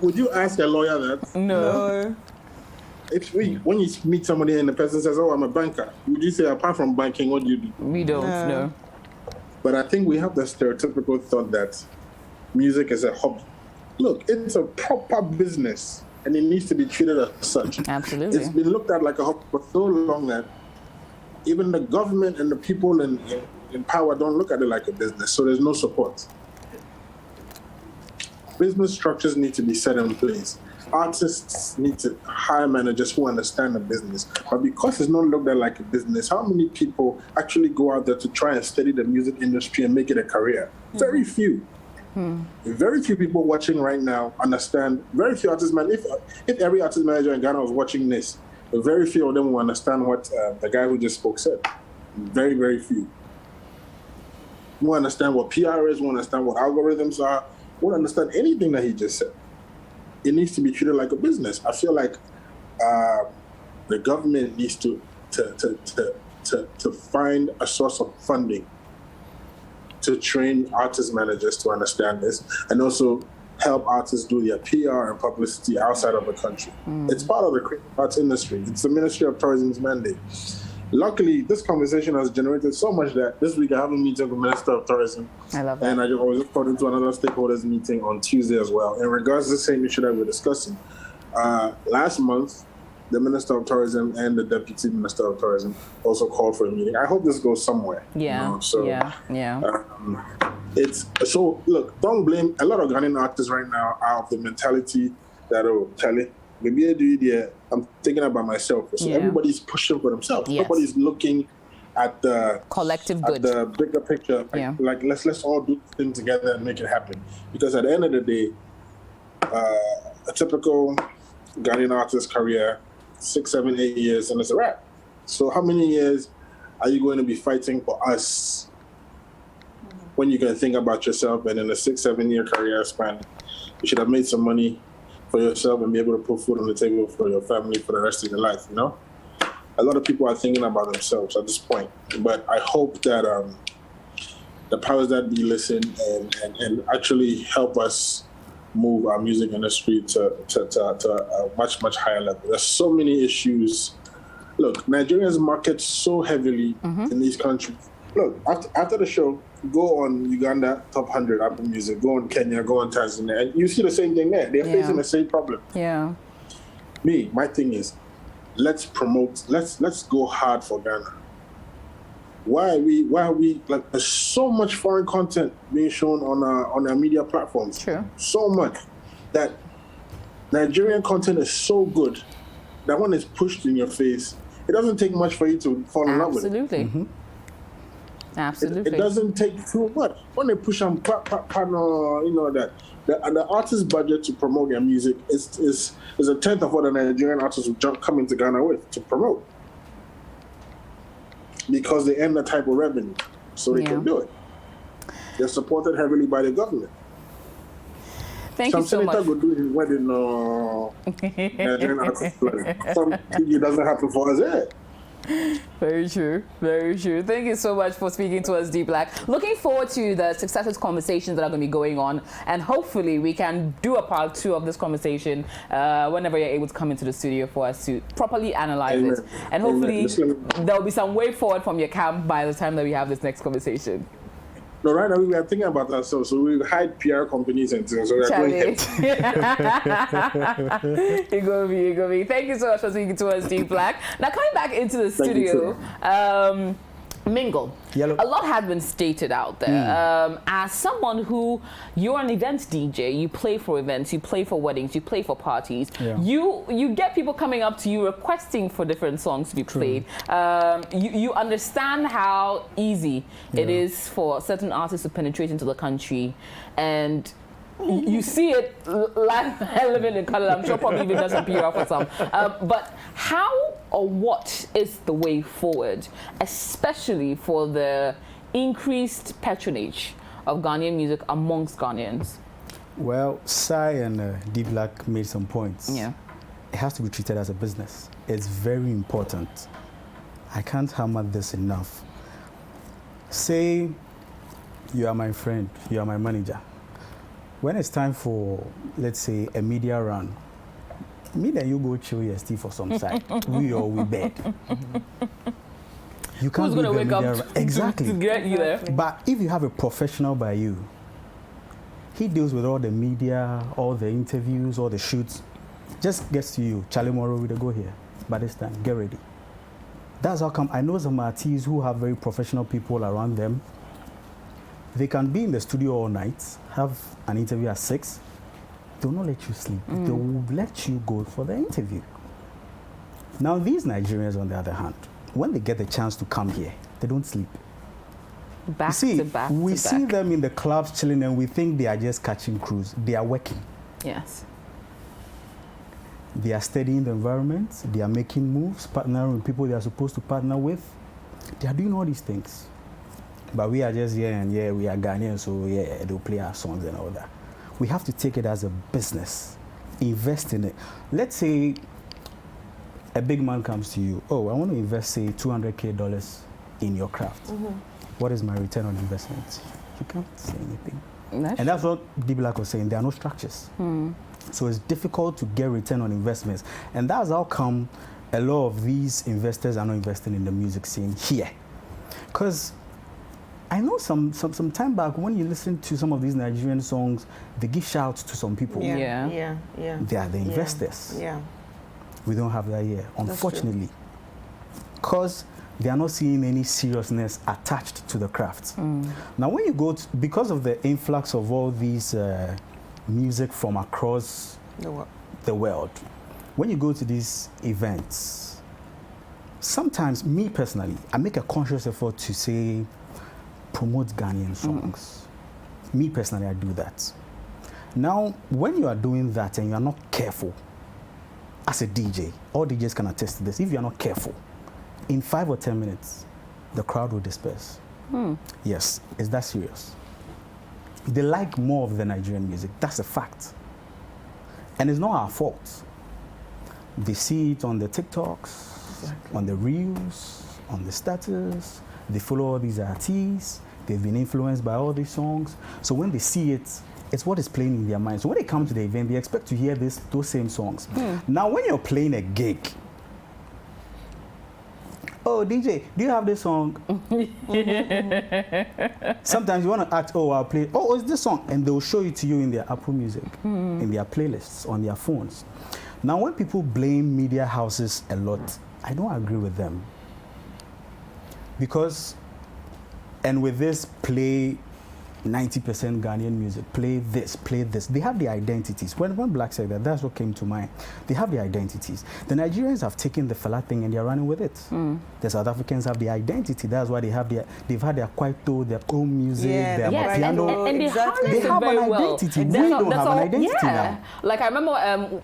Would you ask a lawyer that? No. When you meet somebody and the person says, "Oh, I'm a banker," would you say, "Apart from banking, what do you do?" We don't know. But I think we have the stereotypical thought that music is a hobby. Look, it's a proper business, and it needs to be treated as such. Absolutely. It's been looked at like a hobby for so long that even the government and the people in power don't look at it like a business, so there's no support. Business structures need to be set in place. Artists need to hire managers who understand the business. But because it's not looked at like a business, how many people actually go out there to try and study the music industry and make it a career? Very few. Very few people watching right now understand. Very few artists, if every artist manager in Ghana was watching this, very few of them will understand what the guy who just spoke said. Very, very few. Won't understand what PR is, won't understand what algorithms are, won't understand anything that he just said. It needs to be treated like a business. I feel like the government needs to find a source of funding to train artist managers to understand this, and also help artists do their PR and publicity outside of the country. It's part of the creative arts industry. It's the Ministry of Tourism's mandate. Luckily, this conversation has generated so much that this week I have a meeting with the Minister of Tourism. I love that. And I was just called into another stakeholders meeting on Tuesday as well. In regards to the same issue that we're discussing, last month, the Minister of Tourism and the Deputy Minister of Tourism also called for a meeting. I hope this goes somewhere. Yeah. You know? So, yeah. It's so look. Don't blame a lot of Ghanaian artists right now are of the mentality that Charlie, maybe I do it. I'm thinking about myself. So everybody's pushing for themselves. Yes. Nobody's looking at the collective good, at the bigger picture. Like let's all do things together and make it happen. Because at the end of the day, a typical Ghanaian artist career, 6, 7, 8 years, and it's a wrap. So how many years are you going to be fighting for us when you can think about yourself? And in a 6, 7 year career span, you should have made some money for yourself and be able to put food on the table for your family for the rest of your life, you know? A lot of people are thinking about themselves at this point, but I hope that the powers that be listen and actually help us move our music industry to a much, much higher level. There's so many issues. Look, Nigerians market so heavily in these countries. Look, after the show, go on Uganda Top 100 Apple Music, go on Kenya, go on Tanzania, and you see the same thing there. They're facing the same problem. Yeah. My thing is, let's promote, let's go hard for Ghana. Why are we like, there's so much foreign content being shown on our media platforms. True. So much that Nigerian content is so good that when it's pushed in your face, it doesn't take much for you to fall in love with it. Absolutely. Absolutely. It doesn't take too much. When they push on partner, you know, that the artist budget to promote their music is a tenth of what a Nigerian artist would come into Ghana with to promote. Because they earn that type of revenue, so they can do it. They're supported heavily by the government. Thank you so much. Some senator would do his wedding, Nigerian artist wedding. Something doesn't happen for us here. Very true, very true. Thank you so much for speaking to us, D Black. Looking forward to the successive conversations that are going to be going on, and hopefully we can do a part 2 of this conversation whenever you're able to come into the studio for us to properly analyze it. And hopefully there'll be some way forward from your camp by the time that we have this next conversation. No, right now we are thinking about ourselves, so we hide PR companies and things. So we are going ahead. You go me. Thank you so much for speaking to us, D Black. Now coming back into the studio, Mingle. Yellow. A lot has been stated out there. As someone who, you're an event DJ, you play for events, you play for weddings, you play for parties. Yeah. You get people coming up to you requesting for different songs to be played. You understand how easy it is for certain artists to penetrate into the country, and you see it live living in color. I'm sure probably even does some PR for some. But how or what is the way forward, especially for the increased patronage of Ghanaian music amongst Ghanaians? Well, Sai and D Black made some points. Yeah. It has to be treated as a business. It's very important. I can't hammer this enough. Say you are my friend, you are my manager. When it's time for, let's say, a media run, me and you go chill your Steve for some side. We all we bed. You can't. Who's gonna wake up exactly to get you there? But if you have a professional by you, he deals with all the media, all the interviews, all the shoots. Just gets to you. Charlie Moro, we go here. By this time, get ready. That's how come I know some artists who have very professional people around them. They can be in the studio all night, have an interview at 6. They will not let you sleep. They will let you go for the interview. Now, these Nigerians, on the other hand, when they get the chance to come here, they don't sleep. Back to back. We see them in the clubs chilling and we think they are just catching crews. They are working. Yes. They are studying the environment. They are making moves, partnering with people they are supposed to partner with. They are doing all these things. But we are just here and we are Ghanaians, so they'll play our songs and all that. We have to take it as a business, invest in it. Let's say a big man comes to you, I want to invest, say, $200K in your craft. What is my return on investment? You can't say anything. And that's what D Black was saying. There are no structures. So it's difficult to get return on investments. And that's how come a lot of these investors are not investing in the music scene here. Because I know some time back when you listen to some of these Nigerian songs, they give shouts to some people. Yeah. They are the investors. Yeah. We don't have that here, unfortunately. Because they are not seeing any seriousness attached to the craft. Now, when you go to, because of the influx of all these music from across the world, when you go to these events, sometimes, me personally, I make a conscious effort to say, promote Ghanaian songs. Me personally, I do that. Now, when you are doing that and you are not careful, as a DJ, all DJs can attest to this, if you are not careful, in 5 or 10 minutes, the crowd will disperse. Yes, is that serious? They like more of the Nigerian music. That's a fact. And it's not our fault. They see it on the TikToks, on the Reels, on the status. They follow all these artists. They've been influenced by all these songs. So when they see it, it's what is playing in their mind. So when they come to the event, they expect to hear those same songs. Now, when you're playing a gig, oh, DJ, do you have this song? Sometimes you want to ask, oh, I'll play, oh, it's this song. And they'll show it to you in their Apple Music, in their playlists, on their phones. Now, when people blame media houses a lot, I don't agree with them. Because, and with this, play 90% Ghanaian music, play this. They have the identities. When Black said that, that's what came to mind. They have the identities. The Nigerians have taken the Fela thing and they're running with it. The South Africans have the identity. That's why they've had their kwaito, their own music, their piano. And they have an identity. We don't have an identity now. Like I remember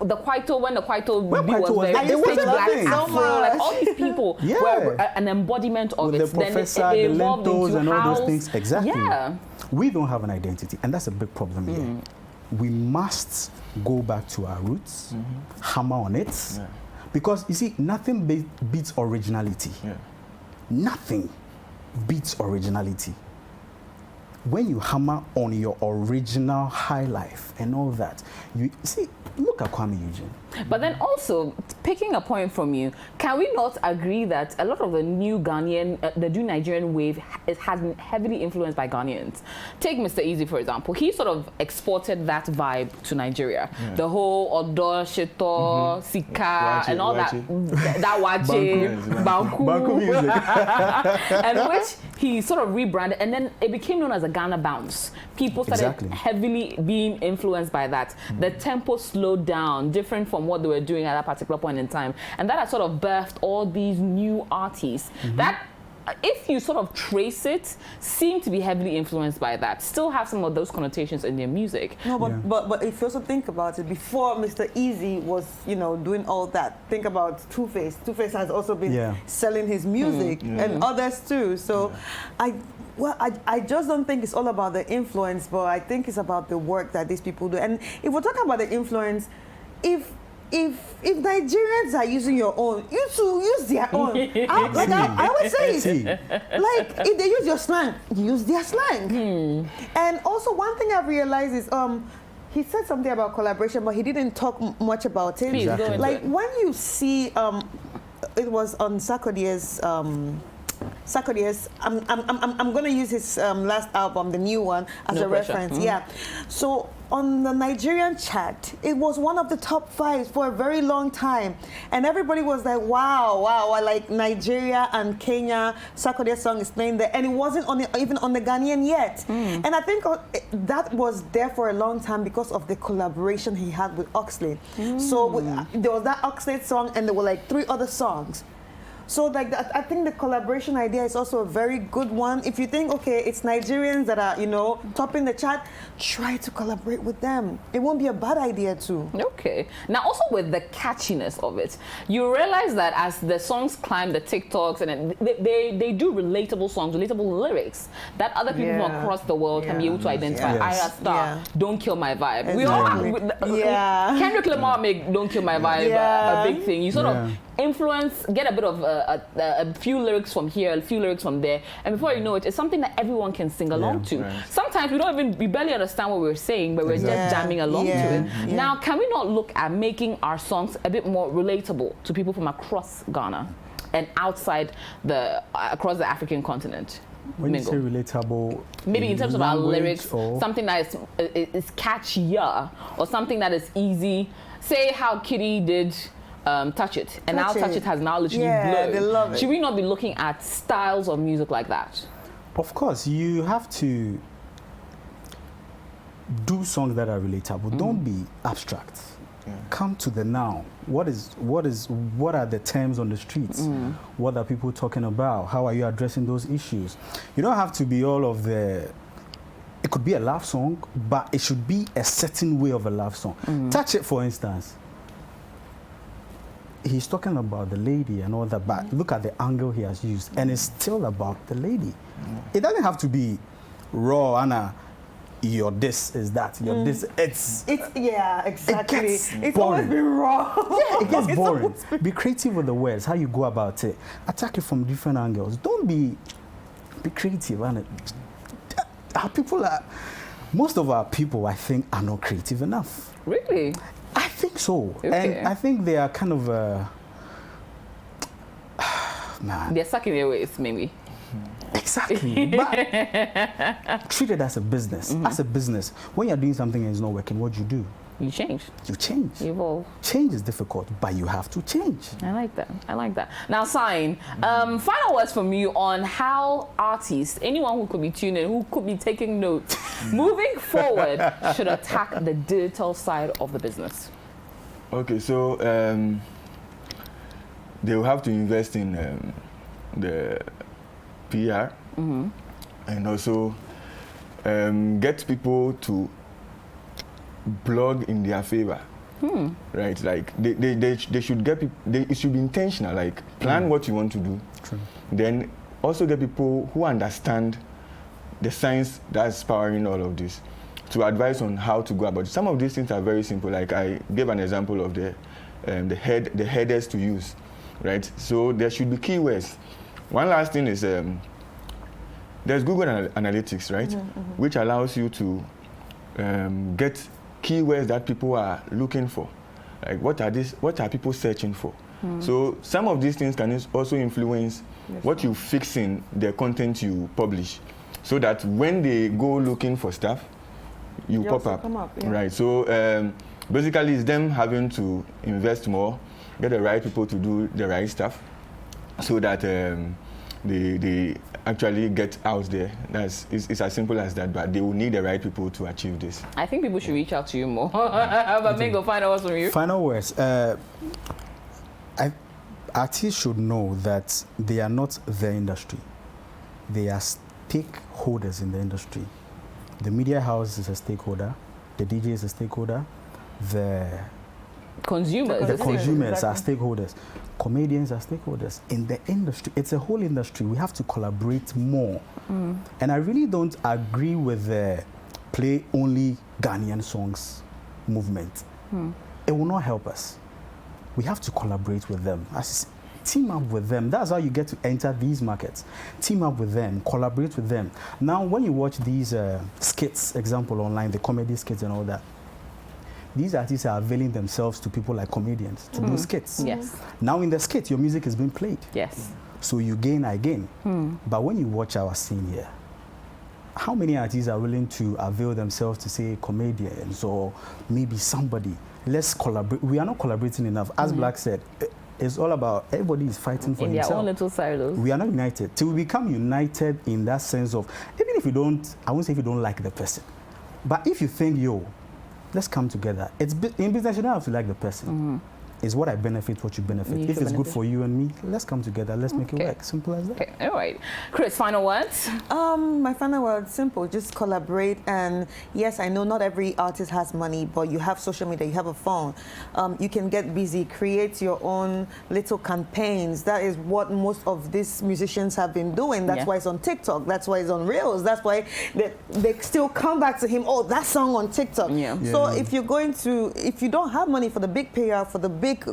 the kwaito, when the kwaito was very Black Afro, like all these people were an embodiment of with it. The professor, then it the evolved lentos into and all house. those things. Exactly. Yeah. We don't have an identity, and that's a big problem here. We must go back to our roots, hammer on it, because you see, nothing beats originality. Nothing beats originality. When you hammer on your original high life and all that, you see, look at Kwame Eugene. But then also, picking a point from you, can we not agree that a lot of the new Ghanaian, the new Nigerian wave has been heavily influenced by Ghanaians? Take Mr. Easy, for example. He sort of exported that vibe to Nigeria. The whole Odo, Sheto, Sika, and all that Wache, Banku music. And which he sort of rebranded, and then it became known as a Ghana bounce. People started heavily being influenced by that. The tempo slowed down, different from what they were doing at that particular point in time. And that has sort of birthed all these new artists that, if you sort of trace it, seem to be heavily influenced by that. Still have some of those connotations in their music. No, but if you also think about it, before Mr. Easy was, doing all that, think about Two-Face. Two-Face has also been selling his music and others too. So I just don't think it's all about the influence, but I think it's about the work that these people do. And if we're talking about the influence, if Nigerians are using your own, you too use their own. I always say it. Like, if they use your slang, use their slang. And also, one thing I've realized is, he said something about collaboration, but he didn't talk much about it. Exactly. Like, when you see, it was on Sarkodie's, I'm going to use his last album, the new one, as a reference. So on the Nigerian chart, it was one of the top 5 for a very long time. And everybody was like, wow, like Nigeria and Kenya, Sarkodie's song is playing there. And it wasn't even on the Ghanaian yet. And I think that was there for a long time because of the collaboration he had with Oxlade. So there was that Oxlade song, and there were like 3 other songs. So like I think the collaboration idea is also a very good one. If you think, okay, it's Nigerians that are, topping the chart, try to collaborate with them. It won't be a bad idea too. Okay. Now also with the catchiness of it, you realize that as the songs climb the TikToks, and they do relatable songs, relatable lyrics that other people from across the world can be able to identify. Ira Star, Don't Kill My Vibe. We all Kendrick Lamar make Don't Kill My Vibe a big thing. You sort of influence, get a bit of a few lyrics from here, a few lyrics from there, and before you know it, it's something that everyone can sing along to. Right. Sometimes we barely understand what we're saying, but we're just jamming along to it. Yeah. Now, can we not look at making our songs a bit more relatable to people from across Ghana and outside across the African continent? When you say relatable, maybe in terms of our lyrics, something that is catchier, or something that is easy. Say how Kitty did Touch It, and now Touch It has now literally blown. They love it. Should we not be looking at styles of music like that? Of course, you have to do songs that are relatable. Don't be abstract. Come to the now. What are the terms on the streets? What are people talking about? How are you addressing those issues? You don't have to be all of the. It could be a love song, but it should be a certain way of a love song. Touch It, for instance. He's talking about the lady and all that, but look at the angle he has used, and it's still about the lady. It doesn't have to be raw, Anna. Your this is that. Your this. It's yeah, exactly. It's always been raw. Yeah, it gets boring. Be creative with the words. How you go about it. Attack it from different angles. Don't be creative, Anna. Our people are. Most of our people, I think, are not creative enough. Really? I think so. Okay. And I think they are kind of man. They're stuck in their ways, maybe. Exactly. But treat it as a business. As a business, when you're doing something and it's not working, what do you do? You change. You change. You evolve. Change is difficult, but you have to change. I like that. I like that. Now, Sign, final words from you on how artists, anyone who could be tuning, who could be taking notes, moving forward, should attack the digital side of the business. Okay, so they will have to invest in the PR and also get people to blog in their favor. Right, like they should get people, it should be intentional, like plan what you want to do. True. Then also get people who understand the science that's powering all of this to advise on how to go about it. Some of these things are very simple, like I gave an example of the headers to use, right? So there should be keywords. One last thing is there's Google Analytics, right? Which allows you to get keywords that people are looking for. Like what are people searching for? So some of these things can also influence what you fix in the content you publish, so that when they go looking for stuff, you pop up. Right. So basically it's them having to invest more, get the right people to do the right stuff, so that they actually get out there. It's as simple as that, but they will need the right people to achieve this. I think people should reach out to you more. But Mingo, final words from you. Final words. Artists should know that they are not the industry. They are stakeholders in the industry. The media house is a stakeholder. The DJ is a stakeholder. The consumers are stakeholders. Comedians are stakeholders in the industry. It's a whole industry. We have to collaborate more. And I really don't agree with the play only Ghanaian songs movement. It will not help us. We have to collaborate with them. Team up with them. That's how you get to enter these markets. Team up with them, collaborate with them. Now, when you watch these skits, example online, the comedy skits and all that, these artists are availing themselves to people like comedians to do skits. Yes. Now in the skit, your music is being played. Yes. So you gain, I gain. But when you watch our scene here, how many artists are willing to avail themselves to say comedians or maybe somebody? Let's collaborate. We are not collaborating enough. As Black said, it's all about everybody is fighting for himself. In their own little silos. We are not united. Till we become united in that sense of, even if you don't, I won't say if you don't like the person, but if you think, yo, let's come together. In business, you don't have to like the person. It's what I benefit, what you benefit. If it's good for you and me, let's come together. Let's make it work. Simple as that. Okay. All right. Chris, final words? My final word, simple. Just collaborate. And yes, I know not every artist has money, but you have social media, you have a phone. You can get busy, create your own little campaigns. That is what most of these musicians have been doing. That's why it's on TikTok. That's why it's on Reels. That's why they still come back to him, oh, that song on TikTok. So if you're going to, if you don't have money for the big PR, for the big big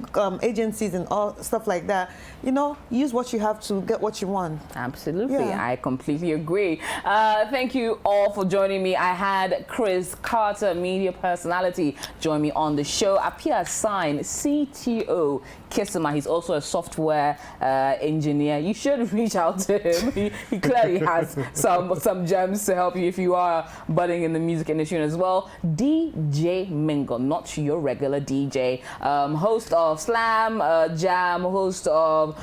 agencies and all stuff like that, use what you have to get what you want. Absolutely. Yeah. I completely agree. Thank you all for joining me. I had Chris Carter, media personality, join me on the show. Apia Sign, CTO, Kisima. He's also a software engineer. You should reach out to him. He clearly has some gems to help you if you are budding in the music industry as well. DJ Mingle, not your regular DJ. Host of Slam, Jam, host of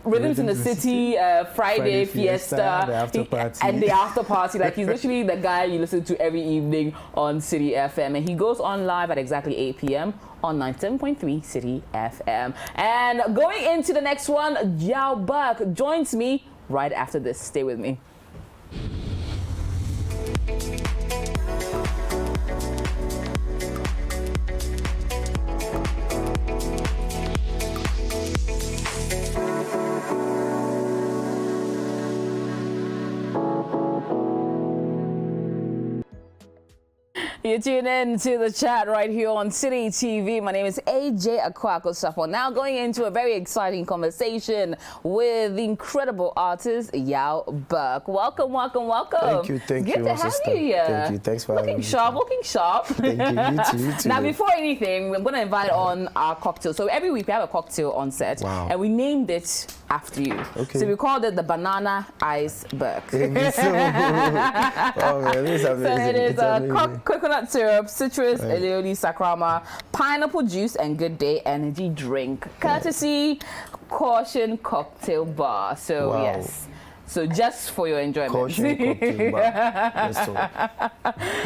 Rhythms in the City, Friday Fiesta, the after party. And the after party. Like, he's literally the guy you listen to every evening on City FM. And he goes on live at exactly 8 p.m. on 97.3 City FM. And going into the next one, Yaw Berk joins me right after this. Stay with me. You tune in to the chat right here on City TV. My name is AJ Akwako Sarpong. Now going into a very exciting conversation with the incredible artist Yaw Berk. Welcome, welcome, welcome. Thank you, Good to have you here. Thank you, thanks for having me. Looking sharp. Thank you, you too. Now, before anything, I'm going to invite on our cocktail. So every week we have a cocktail on set, and we named it after you. Okay. So we called it the Banana Ice Berk. Oh man, this is amazing. So it is coconut syrup, citrus, Elioli Sakrama, pineapple juice, and Good Day Energy drink, courtesy Caution Cocktail Bar. So yes. So just for your enjoyment. Caution Cocktail Bar. Yes,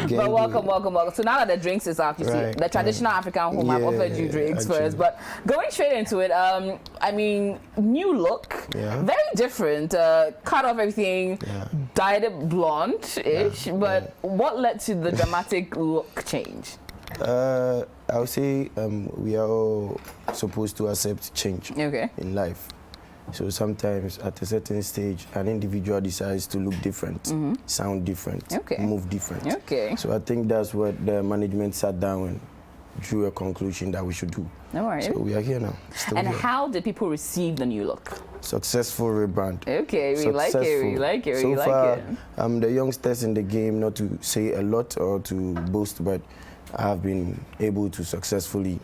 but welcome. So now that the drinks is out, you see the traditional African home. I've offered you drinks first, but going straight into it. I mean, new look, very different. Cut off everything, dyed it blonde-ish. But what led to the dramatic look change? I would say we are all supposed to accept change in life. So sometimes at a certain stage, an individual decides to look different, sound different, move different. So I think that's what the management sat down and drew a conclusion that we should do. No worries. So we are here now. And how did people receive the new look? Successful rebrand. Okay, we like it. So far, I'm the youngsters in the game, not to say a lot or to boast, but I have been able to successfully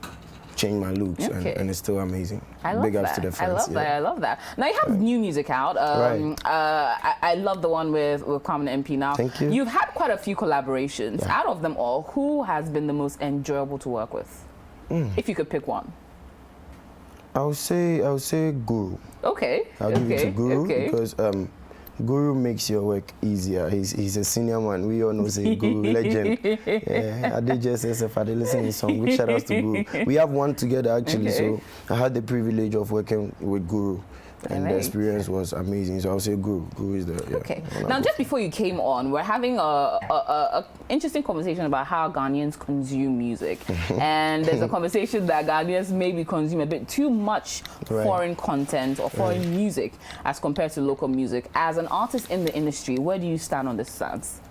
change my looks, and it's still amazing. Big ups to the fans. I love that. Now you have new music out. I love the one with Prominent MP now. Thank you. You've had quite a few collaborations. Out of them all, who has been the most enjoyable to work with? If you could pick one. I would say Guru. Okay. I'll give it to Guru because Guru makes your work easier. He's a senior man. We all know say Guru legend. I did just SF. I did listen to the song. Big shout outs to Guru. We have one together actually. So I had the privilege of working with Guru. And the experience was amazing. So I'll say Guru. Guru is the Now, just before you came on, we're having a interesting conversation about how Ghanaians consume music, and there's a conversation that Ghanaians maybe consume a bit too much foreign content or foreign music as compared to local music. As an artist in the industry, where do you stand on this stance?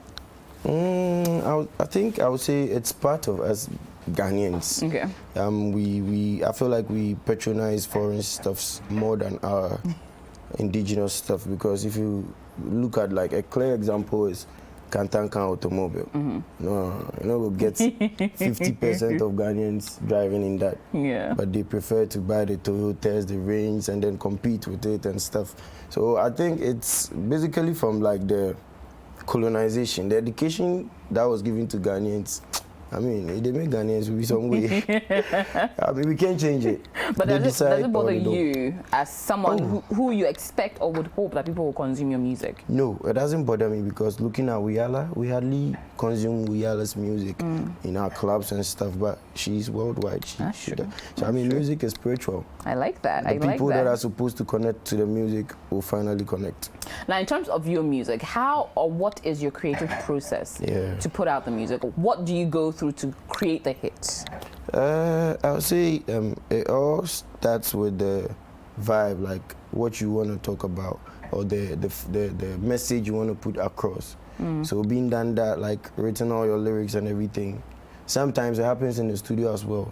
I think I would say it's part of us Ghanaians. I feel like we patronize foreign stuffs more than our indigenous stuff, because if you look at, like, a clear example is Kantanka automobile. We'll get 50% of Ghanaians driving in that. But they prefer to buy the Toyotas, the Range, and then compete with it and stuff. So I think it's basically from, like, the colonization, the education that was given to Ghanaians. I mean, they make Ghanaians be some way. I mean, we can't change it. But does it bother you as someone who you expect or would hope that people will consume your music? No, it doesn't bother me, because looking at Wiyala, we hardly consume Wiyala's music in our clubs and stuff, but she's worldwide. So I mean, music is spiritual. I like that. The people that are supposed to connect to the music will finally connect. Now, in terms of your music, how or what is your creative process to put out the music? What do you go through to create the hits? I would say it all starts with the vibe, like what you want to talk about, or the message you want to put across. So being done that, like written all your lyrics and everything. Sometimes it happens in the studio as well.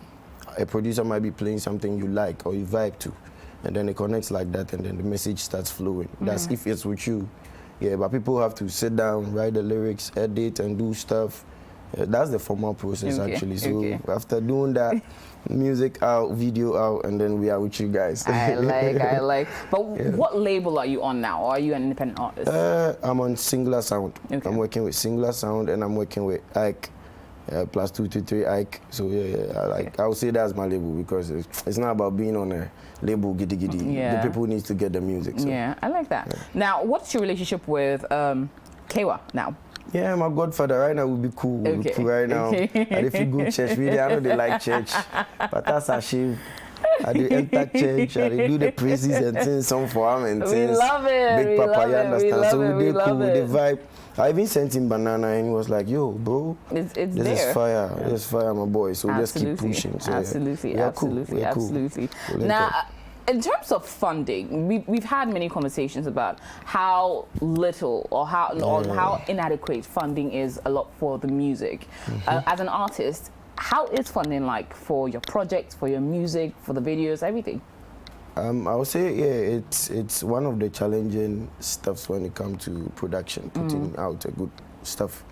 a producer might be playing something you like or you vibe to, and then it connects like that, and then the message starts flowing. That's if it's with you. Yeah, but people have to sit down, write the lyrics, edit, and do stuff. That's the formal process, actually. So after doing that, music out, video out, and then we are with you guys. I like. But what label are you on now? Or are you an independent artist? I'm on Singular Sound. I'm working with Singular Sound, and I'm working with Ike, plus 223 Ike. So I would say that's my label, because it's not about being on a label giddy giddy. The people need to get the music. So. Yeah, I like that. Now, what's your relationship with Kewa now? Yeah, my godfather right now would be cool. Would be cool right now. And if you go church, really, I know they like church, but that's a shame. I do enter church, I do the praises and sing song for him and things. We love it. Big Papa, you understand? So we cool, the vibe. I even sent him banana, and he was like, "Yo, bro, this is fire. This is fire, my boy. So just keep pushing." So, absolutely. Cool. Now, in terms of funding, we've had many conversations about how little or how inadequate funding is a lot for the music. As an artist, how is funding like for your projects, for your music, for the videos, everything? I would say, it's one of the challenging stuffs when it comes to production, putting out a good stuff.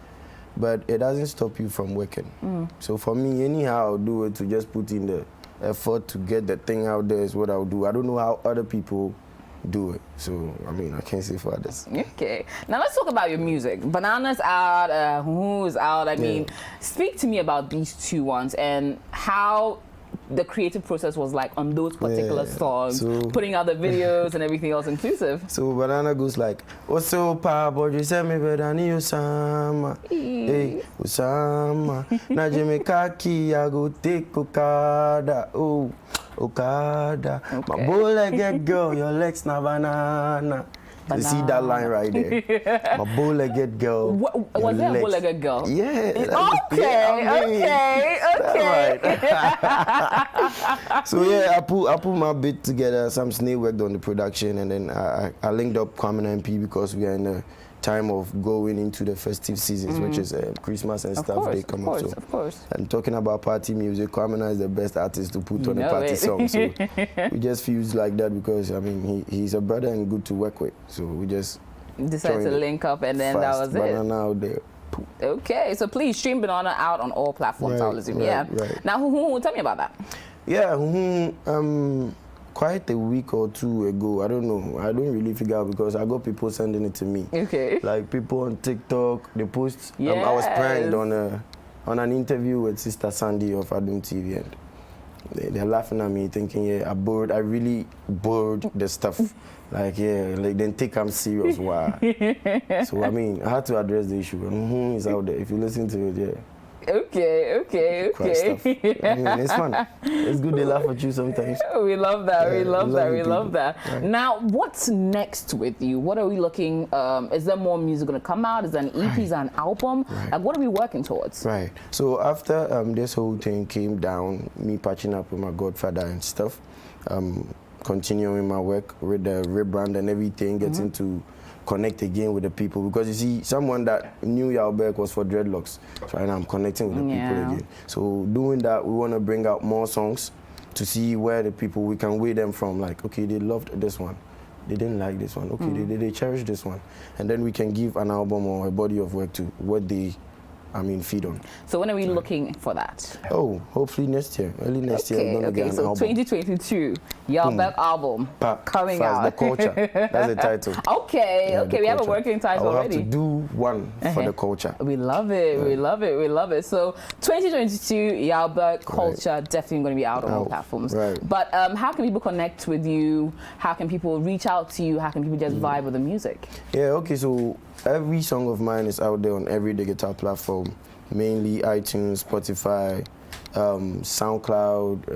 But it doesn't stop you from working. So for me, anyhow, I'll do it to just put in the effort to get the thing out there is what I'll do. I don't know how other people do it. So, I mean, I can't say for others. Okay. Now, let's talk about your music. Banana's out, Who's out. I mean, speak to me about these two ones and how the creative process was like on those particular songs, so, putting out the videos and everything else inclusive. So Banana goes like, "Oso pa boji se me bedani usama, hey usama, na Jamaica ki I go take Okada, oh Okada, my bow-legged girl, your legs na banana." You see that line right there? My bow-legged girl. Was that a bow-legged girl? Yeah. Okay. So yeah, I put my bit together. Sam Snake worked on the production, and then I linked up Kwame and P because we are in the time of going into the festive seasons, which is Christmas and stuff. They come up. Of course. And talking about party music, Kwame is the best artist to put on a party song. So we just fused like that because I mean he's a brother and good to work with. So we just decided to link up, and then that was Banana out there. Okay, so please stream Banana out on all platforms. I'll assume. Right. Now, tell me about that. Yeah, quite a week or two ago, I don't know. I don't really figure out because I got people sending it to me. Okay. Like people on TikTok, they post. I was pranked on an interview with Sister Sandy of Adum TV, and they're laughing at me, thinking, I really bored the stuff. Like then take them serious. Wow. So I mean, I had to address the issue. It's out there. If you listen to it, Okay. Stuff. I mean, it's fun. It's good they laugh at you sometimes. We love that. We love that. Right. Now, what's next with you? What are we looking? Is there more music going to come out? Is there an EP? Is there an album? Like, what are we working towards? Right. So after this whole thing came down, me patching up with my godfather and stuff, continuing my work with the rebrand and everything, getting to connect again with the people, because you see, someone that knew Yaw Berk was for dreadlocks. So right now I'm connecting with the people again. So doing that, we want to bring out more songs to see where the people, we can weigh them from, like, okay, they loved this one, they didn't like this one, okay, they cherish this one, and then we can give an album or a body of work to what they feed on. So when are we looking for that? Oh, hopefully next year, early next year. Okay, so 2022, Yaw Berk album coming out. The culture, that's the title. Okay, we have a working title already. Have to do one for the culture. We love it, we love it. So 2022, Yaw Berk culture, definitely going to be out on all platforms. Right. But how can people connect with you? How can people reach out to you? How can people just vibe with the music? Yeah, okay, so every song of mine is out there on every digital platform, mainly iTunes, Spotify, SoundCloud,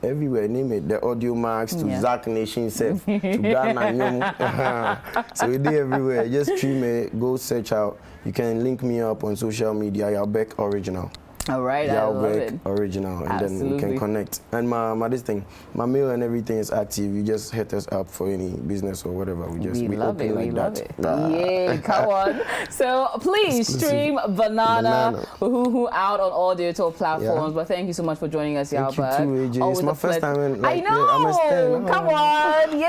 everywhere, name it. The Audio Max to Zach Nation Self to Ghana. So we do everywhere. Just stream it, go search out. You can link me up on social media, Yaw Berk Original. All right, Yaw I love Berk it. original, and Absolutely. then we can connect. And my this thing, my mail and everything is active. You just hit us up for any business or whatever. We love it. open like We love that. it. Yeah, come on. So please stream Banana out on all digital platforms. But thank you so much for joining us, Yaw Berk. Thank you too, AJ. It's my first time in, I know. Come on. Yeah.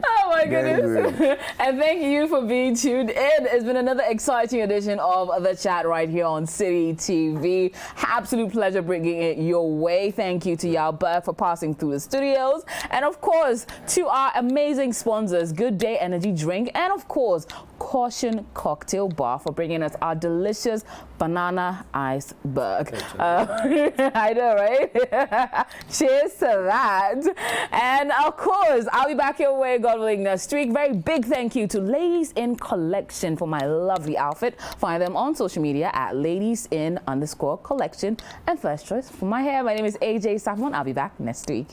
Oh my goodness. And thank you for being tuned in. It's been another exciting edition of The Chat right here on City TV. Absolute pleasure bringing it your way. Thank you to Yaw Berk for passing through the studios. And of course, to our amazing sponsors, Good Day Energy Drink, and of course, Caution Cocktail Bar for bringing us our delicious banana iceberg. I know, right? Cheers to that. And of course, I'll be back your way, God willing, next week. Very big thank you to Ladies in Collection for my lovely outfit. Find them on social media at ladiesin_collection. And first choice for my hair, my name is AJ Sarpong. I'll be back next week.